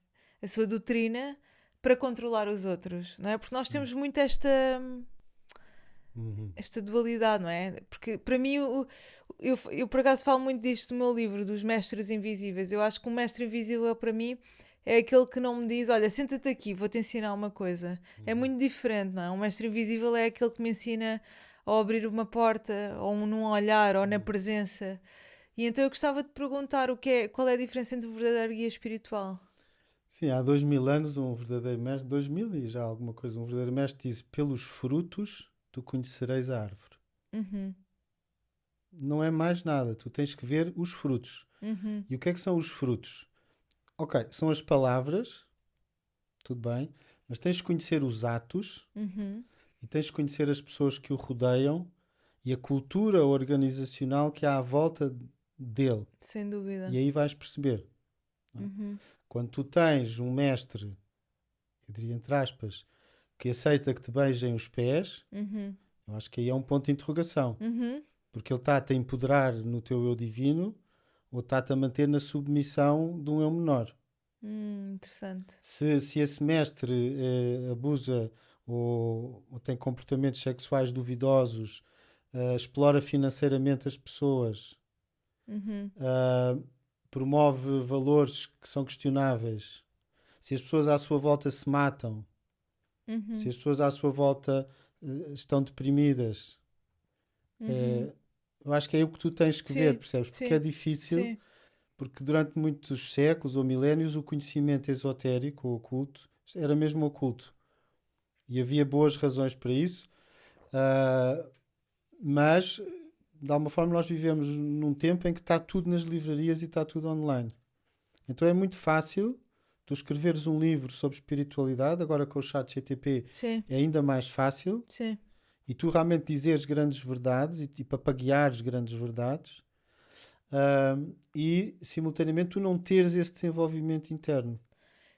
a sua doutrina para controlar os outros, não é? Porque nós temos muito Uhum. esta dualidade, não é? Porque para mim, eu por acaso falo muito disto no meu livro, dos mestres invisíveis. Eu acho que um mestre invisível para mim é aquele que não me diz: olha, senta-te aqui, vou-te ensinar uma coisa. É Uhum. muito diferente, não é? Um mestre invisível é aquele que me ensina a abrir uma porta, ou num olhar, ou na Uhum. presença. E então eu gostava de perguntar qual é a diferença entre o verdadeiro guia espiritual. Sim, há 2000 anos um verdadeiro mestre, 2000 e já alguma coisa, um verdadeiro mestre diz: pelos frutos tu conhecereis a árvore. Uhum, Não é mais nada, tu tens que ver os frutos. uhum, E o que são os frutos? Ok, são as palavras, tudo bem, mas tens que conhecer os atos uhum, e tens que conhecer as pessoas que o rodeiam e a cultura organizacional que há à volta dele. sem E dúvida. aí vais perceber. Não é? Uhum, Quando tu tens um mestre, eu diria entre aspas, que aceita que te beijem os pés, uhum, eu acho que aí é um ponto de interrogação. uhum. Porque ele está-te a empoderar no teu eu divino ou está-te a manter na submissão de um eu menor. Interessante. Se esse mestre abusa ou tem comportamentos sexuais duvidosos, explora financeiramente as pessoas, promove valores que são questionáveis, se as pessoas à sua volta se matam, se as pessoas à sua volta estão deprimidas, eu acho que é o que tu tens que ver, percebes? Porque é difícil, porque durante muitos séculos ou milénios o conhecimento esotérico ou oculto era mesmo oculto. E havia boas razões para isso, mas de alguma forma nós vivemos num tempo em que está tudo nas livrarias e está tudo online. Então é muito fácil tu escreveres um livro sobre espiritualidade, agora com o ChatGPT é ainda mais fácil, e tu realmente dizeres grandes verdades e papagueares grandes verdades, e simultaneamente tu não teres esse desenvolvimento interno.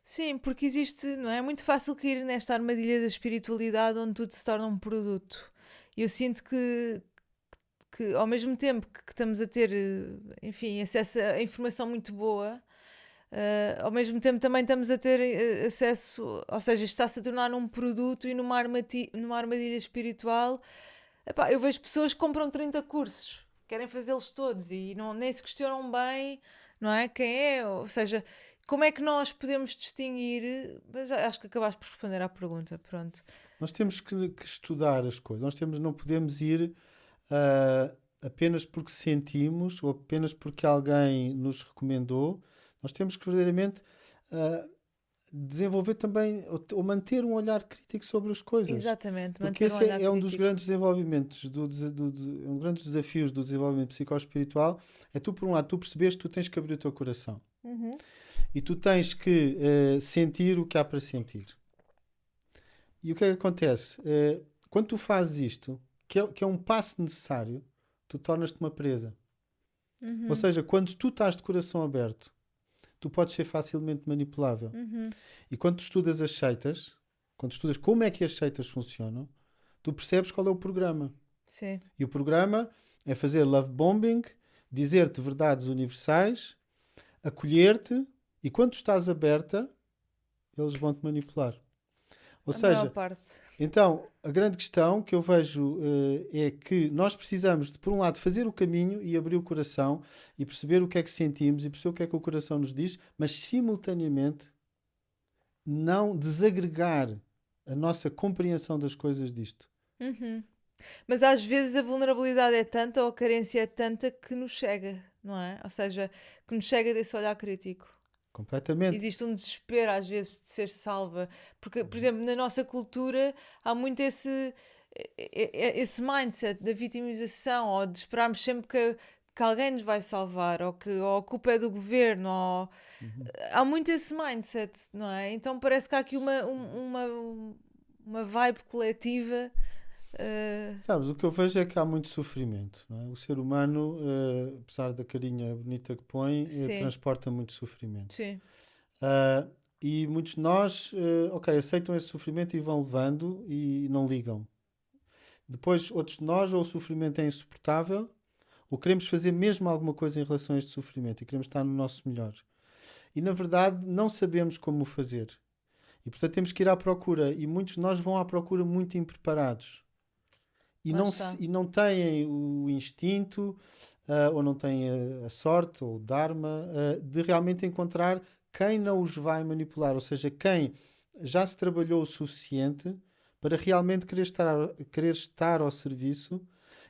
Sim, porque existe, não é? É muito fácil cair nesta armadilha da espiritualidade onde tudo se torna um produto. E eu sinto que ao mesmo tempo que estamos a ter, enfim, acesso a informação muito boa, ao mesmo tempo também estamos a ter acesso, ou seja, está-se a tornar um produto e numa armadilha espiritual. Epá, eu vejo pessoas que compram 30 cursos, querem fazê-los todos e nem se questionam bem, não é? Quem é, ou seja, como é que nós podemos distinguir? Mas acho que acabaste por responder à pergunta, pronto. Nós temos que estudar as coisas, não podemos ir apenas porque sentimos ou apenas porque alguém nos recomendou. Nós temos que verdadeiramente desenvolver também ou manter um olhar crítico sobre as coisas. Exatamente, porque esse é um dos grandes desenvolvimentos, um dos grandes desafios do desenvolvimento psicoespiritual. É tu, por um lado, tu percebes que tu tens que abrir o teu coração. E tu tens que sentir o que há para sentir. E o que é que acontece? Quando tu fazes isto, que é um passo necessário, tu tornas-te uma presa. Ou seja, quando tu estás de coração aberto, tu podes ser facilmente manipulável. E quando tu estudas as seitas, quando estudas como é que as seitas funcionam, tu percebes qual é o programa. Sim. E o programa é fazer love bombing, dizer-te verdades universais, acolher-te, e quando tu estás aberta, eles vão-te manipular. Ou seja, então, a grande questão que eu vejo é que nós precisamos de, por um lado, fazer o caminho e abrir o coração e perceber o que é que sentimos e perceber o que é que o coração nos diz, mas simultaneamente não desagregar a nossa compreensão das coisas disto. Mas às vezes a vulnerabilidade é tanta ou a carência é tanta que nos cega, não é? Ou seja, que nos cega desse olhar crítico. Completamente. Existe um desespero às vezes de ser salva, porque, por exemplo, na nossa cultura há muito esse mindset da vitimização, ou de esperarmos sempre que alguém nos vai salvar, ou a culpa é do governo, há muito esse mindset, não é? Então parece que há aqui uma vibe coletiva. Sabes, o que eu vejo é que há muito sofrimento, não é? O ser humano, apesar da carinha bonita que põe, transporta muito sofrimento. Sim. E muitos de nós, aceitam esse sofrimento e vão levando e não ligam. Depois, outros de nós, ou o sofrimento é insuportável, ou queremos fazer mesmo alguma coisa em relação a este sofrimento e queremos estar no nosso melhor. E, na verdade, não sabemos como o fazer. E, portanto, temos que ir à procura. E muitos de nós vão à procura muito impreparados. E não têm o instinto, ou não têm a sorte, ou o dharma, de realmente encontrar quem não os vai manipular. Ou seja, quem já se trabalhou o suficiente para realmente querer estar ao serviço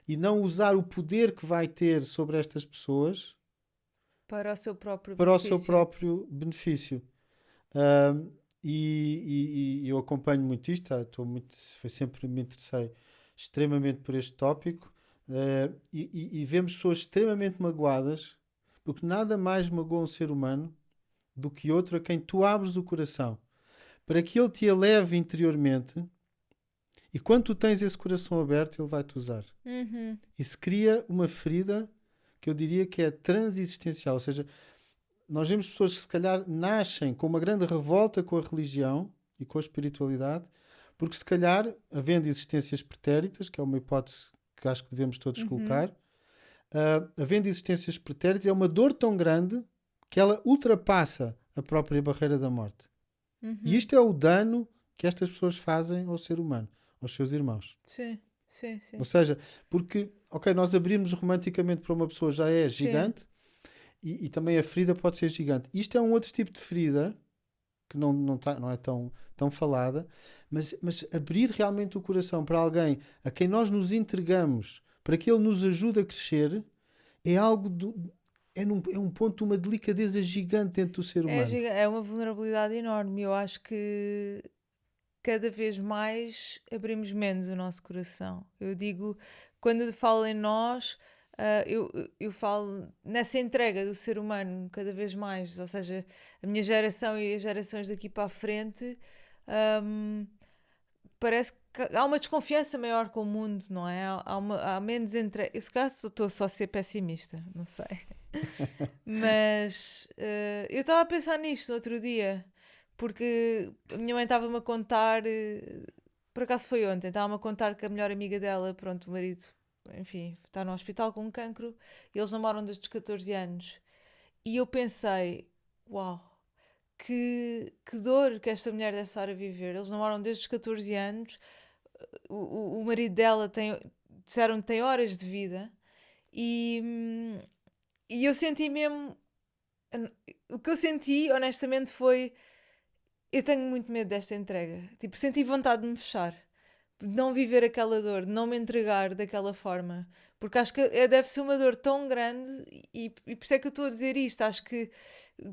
e não usar o poder que vai ter sobre estas pessoas para o seu próprio benefício. E eu acompanho muito isto, sempre me interessei extremamente por este tópico, e vemos pessoas extremamente magoadas, porque nada mais magoa um ser humano do que outro a quem tu abres o coração para que ele te eleve interiormente, e quando tu tens esse coração aberto ele vai-te usar. E se cria uma ferida que eu diria que é transexistencial, ou seja, nós vemos pessoas que se calhar nascem com uma grande revolta com a religião e com a espiritualidade, porque se calhar, havendo existências pretéritas, que é uma hipótese que acho que devemos todos colocar, havendo existências pretéritas, é uma dor tão grande que ela ultrapassa a própria barreira da morte. E isto é o dano que estas pessoas fazem ao ser humano, aos seus irmãos. Sim, sim, sim. Ou seja, porque, ok, nós abrirmos romanticamente para uma pessoa já é Sim. gigante e também a ferida pode ser gigante. Isto é um outro tipo de ferida que não é tão falada, mas abrir realmente o coração para alguém a quem nós nos entregamos para que ele nos ajude a crescer é algo é um ponto de uma delicadeza gigante dentro do ser humano. É uma vulnerabilidade enorme. Eu acho que cada vez mais abrimos menos o nosso coração. Eu digo, quando falo em nós, eu falo nessa entrega do ser humano cada vez mais. Ou seja, a minha geração e as gerações daqui para a frente, parece que há uma desconfiança maior com o mundo, não é? Há menos entrega. Eu se calhar estou só a ser pessimista, não sei. Mas eu estava a pensar nisto no outro dia, porque a minha mãe estava-me a contar, por acaso foi ontem, estava-me a contar que a melhor amiga dela, pronto, o marido, enfim, está no hospital com um cancro, e eles namoram desde os 14 anos. E eu pensei, uau, que dor que esta mulher deve estar a viver. Eles namoram desde os 14 anos, o marido dela disseram que tem horas de vida, e, e eu senti mesmo. O que eu senti, honestamente, foi. Eu tenho muito medo desta entrega. Tipo, senti vontade de me fechar, de não viver aquela dor, de não me entregar daquela forma. Porque acho que deve ser uma dor tão grande e por isso é que eu estou a dizer isto. Acho que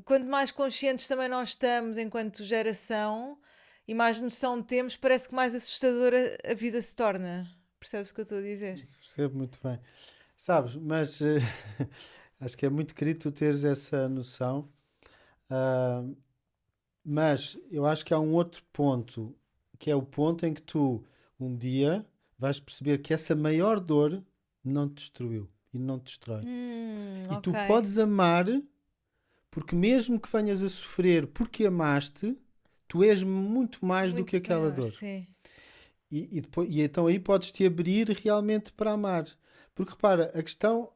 quanto mais conscientes também nós estamos enquanto geração e mais noção temos, parece que mais assustadora a vida se torna. Percebes o que eu estou a dizer? Percebo muito bem. Sabes, mas acho que é muito querido tu teres essa noção. Ah, mas eu acho que há um outro ponto, que é o ponto em que tu, um dia, vais perceber que essa maior dor não te destruiu e não te destrói. E tu Ok. podes amar, porque mesmo que venhas a sofrer porque amaste, tu és muito mais do Muito que aquela maior, dor. sim. E então aí podes te abrir realmente para amar. Porque repara, a questão,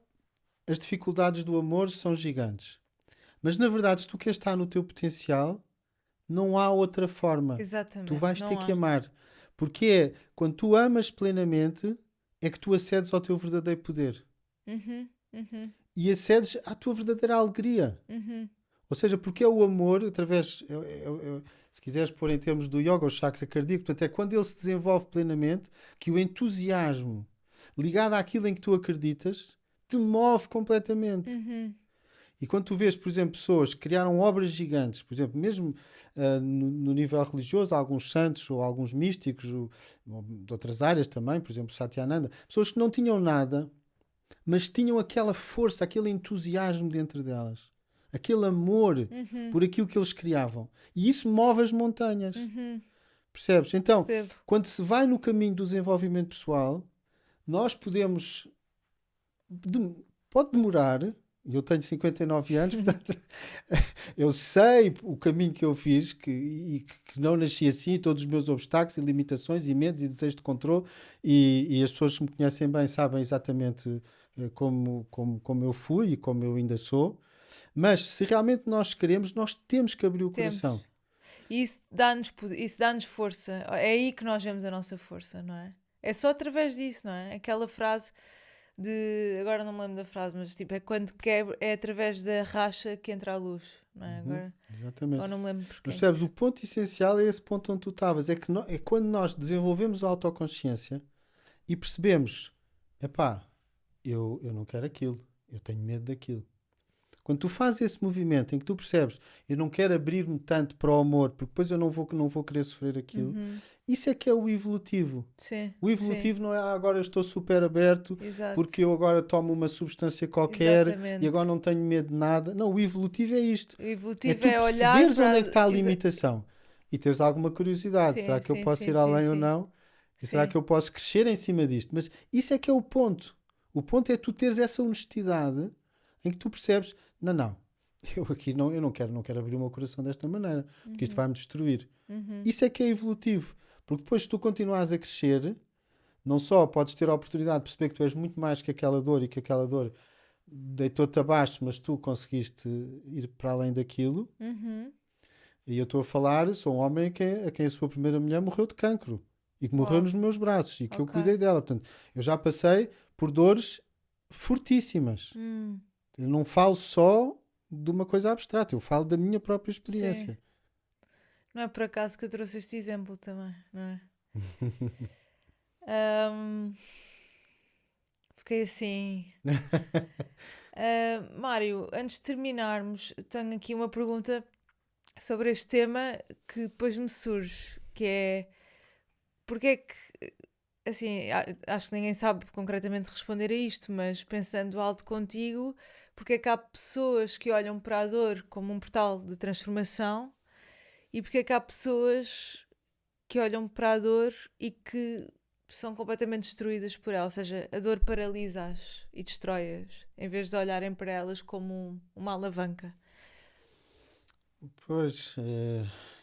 as dificuldades do amor são gigantes. Mas na verdade, se tu queres estar no teu potencial, não há outra forma. Tu Exatamente, vais ter não que há. amar. Porque é quando tu amas plenamente, é que tu acedes ao teu verdadeiro poder. Uhum, uhum, E acedes à tua verdadeira alegria. uhum. Ou seja, porque é o amor, através, se quiseres pôr em termos do yoga, o chakra cardíaco, portanto, é quando ele se desenvolve plenamente que o entusiasmo ligado àquilo em que tu acreditas te move completamente. Uhum. E quando tu vês, por exemplo, pessoas que criaram obras gigantes, por exemplo, mesmo no nível religioso, alguns santos ou alguns místicos, ou de outras áreas também, por exemplo, Satyananda, pessoas que não tinham nada, mas tinham aquela força, aquele entusiasmo dentro delas, aquele amor Uhum, por aquilo que eles criavam. E isso move as montanhas. uhum. Percebes? Então, Percebo. quando se vai no caminho do desenvolvimento pessoal, nós podemos. Pode demorar. Eu tenho 59 anos, portanto, eu sei o caminho que eu fiz que não nasci assim, todos os meus obstáculos e limitações e medos e desejos de controle. E as pessoas que me conhecem bem sabem exatamente como eu fui e como eu ainda sou. Mas se realmente nós queremos, nós temos que abrir o coração. Temos. E isso dá-nos força. É aí que nós vemos a nossa força, não é? É só através disso, não é? Aquela frase de. Agora não me lembro da frase, mas tipo, é quando quebra, é através da racha que entra a luz, não é? Uhum, Agora exatamente. não me lembro por Mas quem que percebes, o isso. ponto essencial é esse ponto onde tu estavas. É que é quando nós desenvolvemos a autoconsciência e percebemos, epá, eu não quero aquilo, eu tenho medo daquilo. Quando tu fazes esse movimento em que tu percebes, eu não quero abrir-me tanto para o amor, porque depois eu não vou querer sofrer aquilo, Uhum. isso é que é o evolutivo. Sim, O sim, evolutivo não é agora eu estou super aberto exato. porque eu agora tomo uma substância qualquer e agora Exatamente. não tenho medo de nada. Não, o evolutivo é isto. O É evolutivo tu é olhar perceberes onde é para. que está a limitação e teres alguma curiosidade. Sim, Será que eu sim, posso sim, ir sim, além ou sim. não? E será Sim. que eu posso crescer em cima disto? Mas isso é que é o ponto. O ponto é tu teres essa honestidade em que tu percebes, não, eu aqui eu não quero abrir o meu coração desta maneira, porque isto Uhum. vai-me destruir. Uhum. Isso é que é evolutivo. Porque depois se tu continuares a crescer, não só podes ter a oportunidade de perceber que tu és muito mais que aquela dor e que aquela dor deitou-te abaixo, mas tu conseguiste ir para além daquilo. Uhum. E eu estou a falar, sou um homem a quem a sua primeira mulher morreu de cancro e que morreu Uau, nos meus braços e que eu ok. cuidei dela. Portanto, eu já passei por dores fortíssimas. Hum, Eu não falo só de uma coisa abstrata, eu falo da minha própria sim. experiência. Não é por acaso que eu trouxe este exemplo também, não é? Ahm, fiquei assim. Mário, antes de terminarmos, tenho aqui uma pergunta sobre este tema que depois me surge, que é porque é que, assim, acho que ninguém sabe concretamente responder a isto, mas pensando alto contigo, porque é que há pessoas que olham para a dor como um portal de transformação e porque é que há pessoas que olham para a dor e que são completamente destruídas por ela, ou seja, a dor paralisa-as e destrói-as, em vez de olharem para elas como uma alavanca. Pois,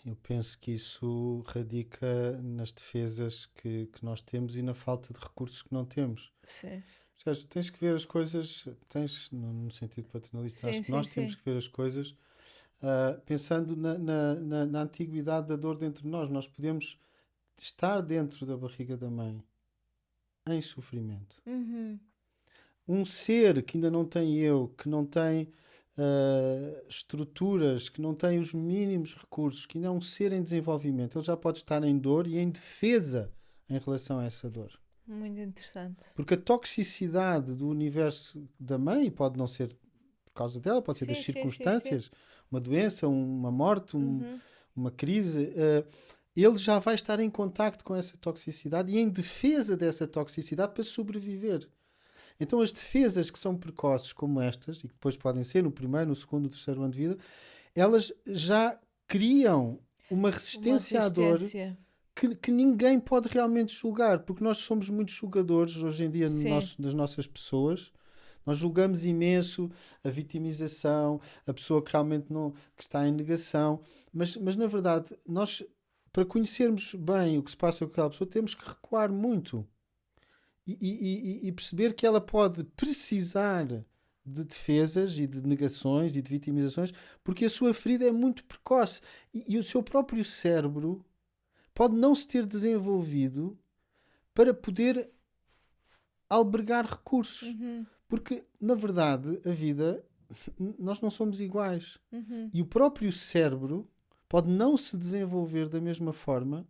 eu penso que isso radica nas defesas que nós temos e na falta de recursos que não temos. Sim, Percebes? Tens que ver as coisas, tens, no sentido paternalista, acho sim, que sim, nós temos sim. que ver as coisas pensando na antiguidade da dor dentro de nós. Nós podemos estar dentro da barriga da mãe em sofrimento. Uhum. Um ser que ainda não tem eu, que não tem estruturas, que não tem os mínimos recursos, que ainda é um ser em desenvolvimento, ele já pode estar em dor e em defesa em relação a essa dor. Muito interessante. Porque a toxicidade do universo da mãe pode não ser por causa dela, pode ser das Sim, sim, sim, sim. circunstâncias, uma doença, uma morte, Uhum. uma crise. Ele já vai estar em contacto com essa toxicidade e em defesa dessa toxicidade para sobreviver. Então as defesas que são precoces como estas, e que depois podem ser no primeiro, no segundo, no terceiro ano de vida, elas já criam uma Uma resistência à dor resistência. que ninguém pode realmente julgar, porque nós somos muito julgadores hoje em dia Sim, das nossas pessoas. Nós julgamos imenso a vitimização, a pessoa que realmente não, que está em negação, mas na verdade, nós, para conhecermos bem o que se passa com aquela pessoa, temos que recuar muito e perceber que ela pode precisar de defesas e de negações e de vitimizações, porque a sua ferida é muito precoce e o seu próprio cérebro pode não se ter desenvolvido para poder albergar recursos. uhum. Porque, na verdade, a vida, nós não somos iguais. Uhum. E o próprio cérebro pode não se desenvolver da mesma forma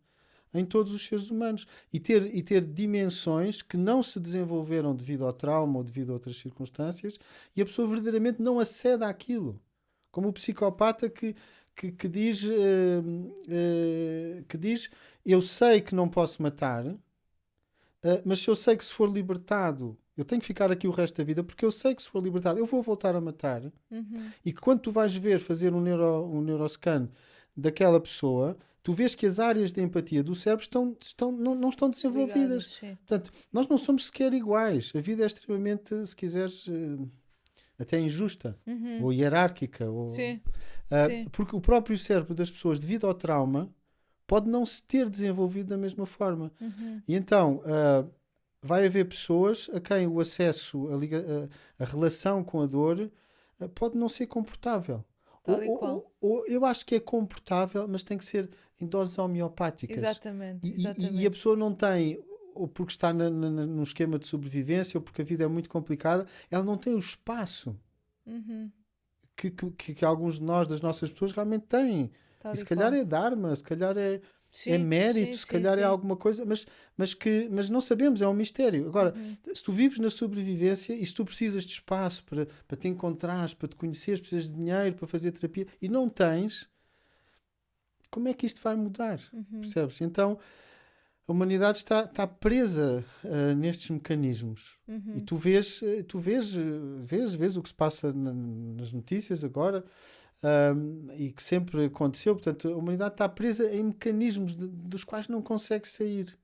em todos os seres humanos e ter dimensões que não se desenvolveram devido ao trauma ou devido a outras circunstâncias e a pessoa verdadeiramente não acede àquilo. Como o psicopata que diz, que diz eu sei que não posso matar, mas se eu sei que se for libertado eu tenho que ficar aqui o resto da vida porque eu sei que se for libertado eu vou voltar a matar Uhum. e que quando tu vais ver fazer um neuroscan daquela pessoa, tu vês que as áreas de empatia do cérebro não estão Desligadas, desenvolvidas. sim. Portanto, nós não somos sequer iguais. A vida é extremamente, se quiseres, até injusta Uhum. ou hierárquica. Sim, sim. Porque o próprio cérebro das pessoas, devido ao trauma, pode não se ter desenvolvido da mesma forma. Uhum. E então, vai haver pessoas a quem o acesso, a relação com a dor, pode não ser confortável. Tal e qual. Ou eu acho que é confortável, mas tem que ser em doses homeopáticas. Exatamente, E a exatamente. pessoa não tem, ou porque está num esquema de sobrevivência, ou porque a vida é muito complicada, ela não tem o espaço Uhum. que alguns de nós, das nossas pessoas, realmente têm. E Tal se e calhar qual. é dharma, se calhar é Sim, sim, mérito, se sim, calhar é sim. alguma coisa, mas não sabemos, é um mistério. Agora, Uhum. se tu vives na sobrevivência e se tu precisas de espaço para te encontrares, para te conheceres, precisas de dinheiro para fazer terapia e não tens, como é que isto vai mudar? Uhum. Percebes? Então, a humanidade está presa nestes mecanismos. E Uhum. vês o que se passa nas notícias agora, e que sempre aconteceu. Portanto, a humanidade está presa em mecanismos dos quais não consegue sair.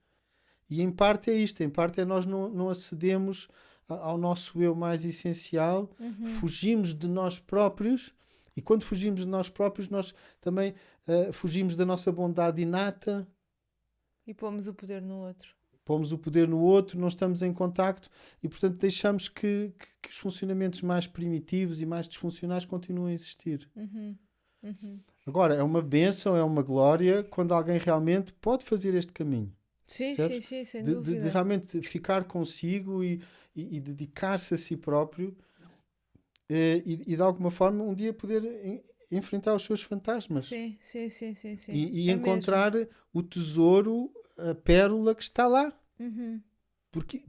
E em parte é isto, em parte é nós não acedemos ao nosso eu mais essencial, Uhum. fugimos de nós próprios, e quando fugimos de nós próprios, nós também fugimos da nossa bondade inata, E pomos o poder no outro. pomos o poder no outro, não estamos em contacto e, portanto, deixamos que os funcionamentos mais primitivos e mais disfuncionais continuem a existir. Uhum. Uhum. Agora, é uma bênção, é uma glória quando alguém realmente pode fazer este caminho, Sim, sim, percebes? sim, sem De dúvida. realmente ficar consigo e dedicar-se a si próprio e de alguma forma um dia poder enfrentar os seus fantasmas Sim, sim, sim, sim, sim. e É mesmo. encontrar o tesouro, a pérola que está lá. Uhum.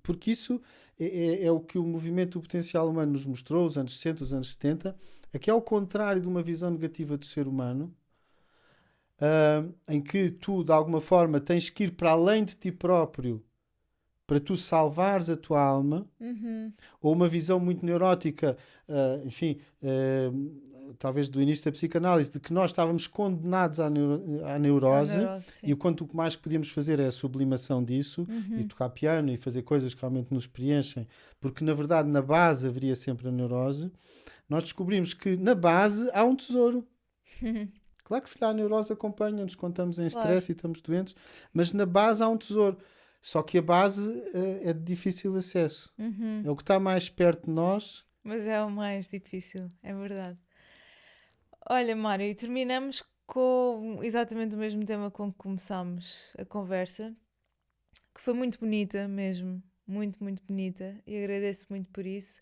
Porque isso é o que o movimento do potencial humano nos mostrou, os anos 60, os anos 70, é que ao contrário de uma visão negativa do ser humano, em que tu, de alguma forma, tens que ir para além de ti próprio para tu salvares a tua alma, Uhum. ou uma visão muito neurótica, enfim, talvez do início da psicanálise, de que nós estávamos condenados à À neurose neurose, e sim. o quanto mais que podíamos fazer é a sublimação disso e Uhum. tocar piano e fazer coisas que realmente nos preenchem, porque na verdade na base haveria sempre a neurose. Nós descobrimos que na base há um tesouro. Claro que se calhar a neurose acompanha-nos quando estamos em Claro. stress e estamos doentes, mas na base há um tesouro. Só que a base é de difícil acesso. Uhum. É o que está mais perto de nós. Mas é o mais difícil, é verdade. Olha, Mário, e terminamos com exatamente o mesmo tema com que começámos a conversa, que foi muito bonita mesmo, muito, muito bonita, e agradeço muito por isso.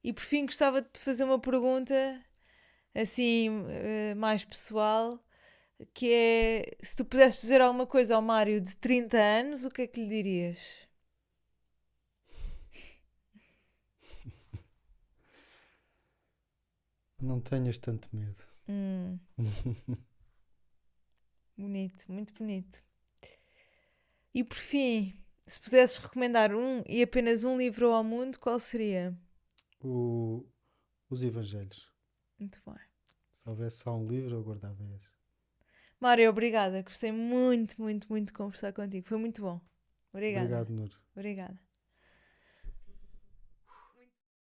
E por fim gostava de fazer uma pergunta assim mais pessoal, que é se tu pudesses dizer alguma coisa ao Mário de 30 anos, o que é que lhe dirias? Não tenhas tanto medo. Hum, bonito, muito bonito. E por fim, se pudesses recomendar um e apenas um livro ao mundo, qual seria? O- os Evangelhos. Muito bem. Se houvesse só um livro, eu guardava esse. Mário, obrigada. Gostei muito, muito, muito de conversar contigo. Foi muito bom. Obrigada. Obrigado, Nur. Obrigada.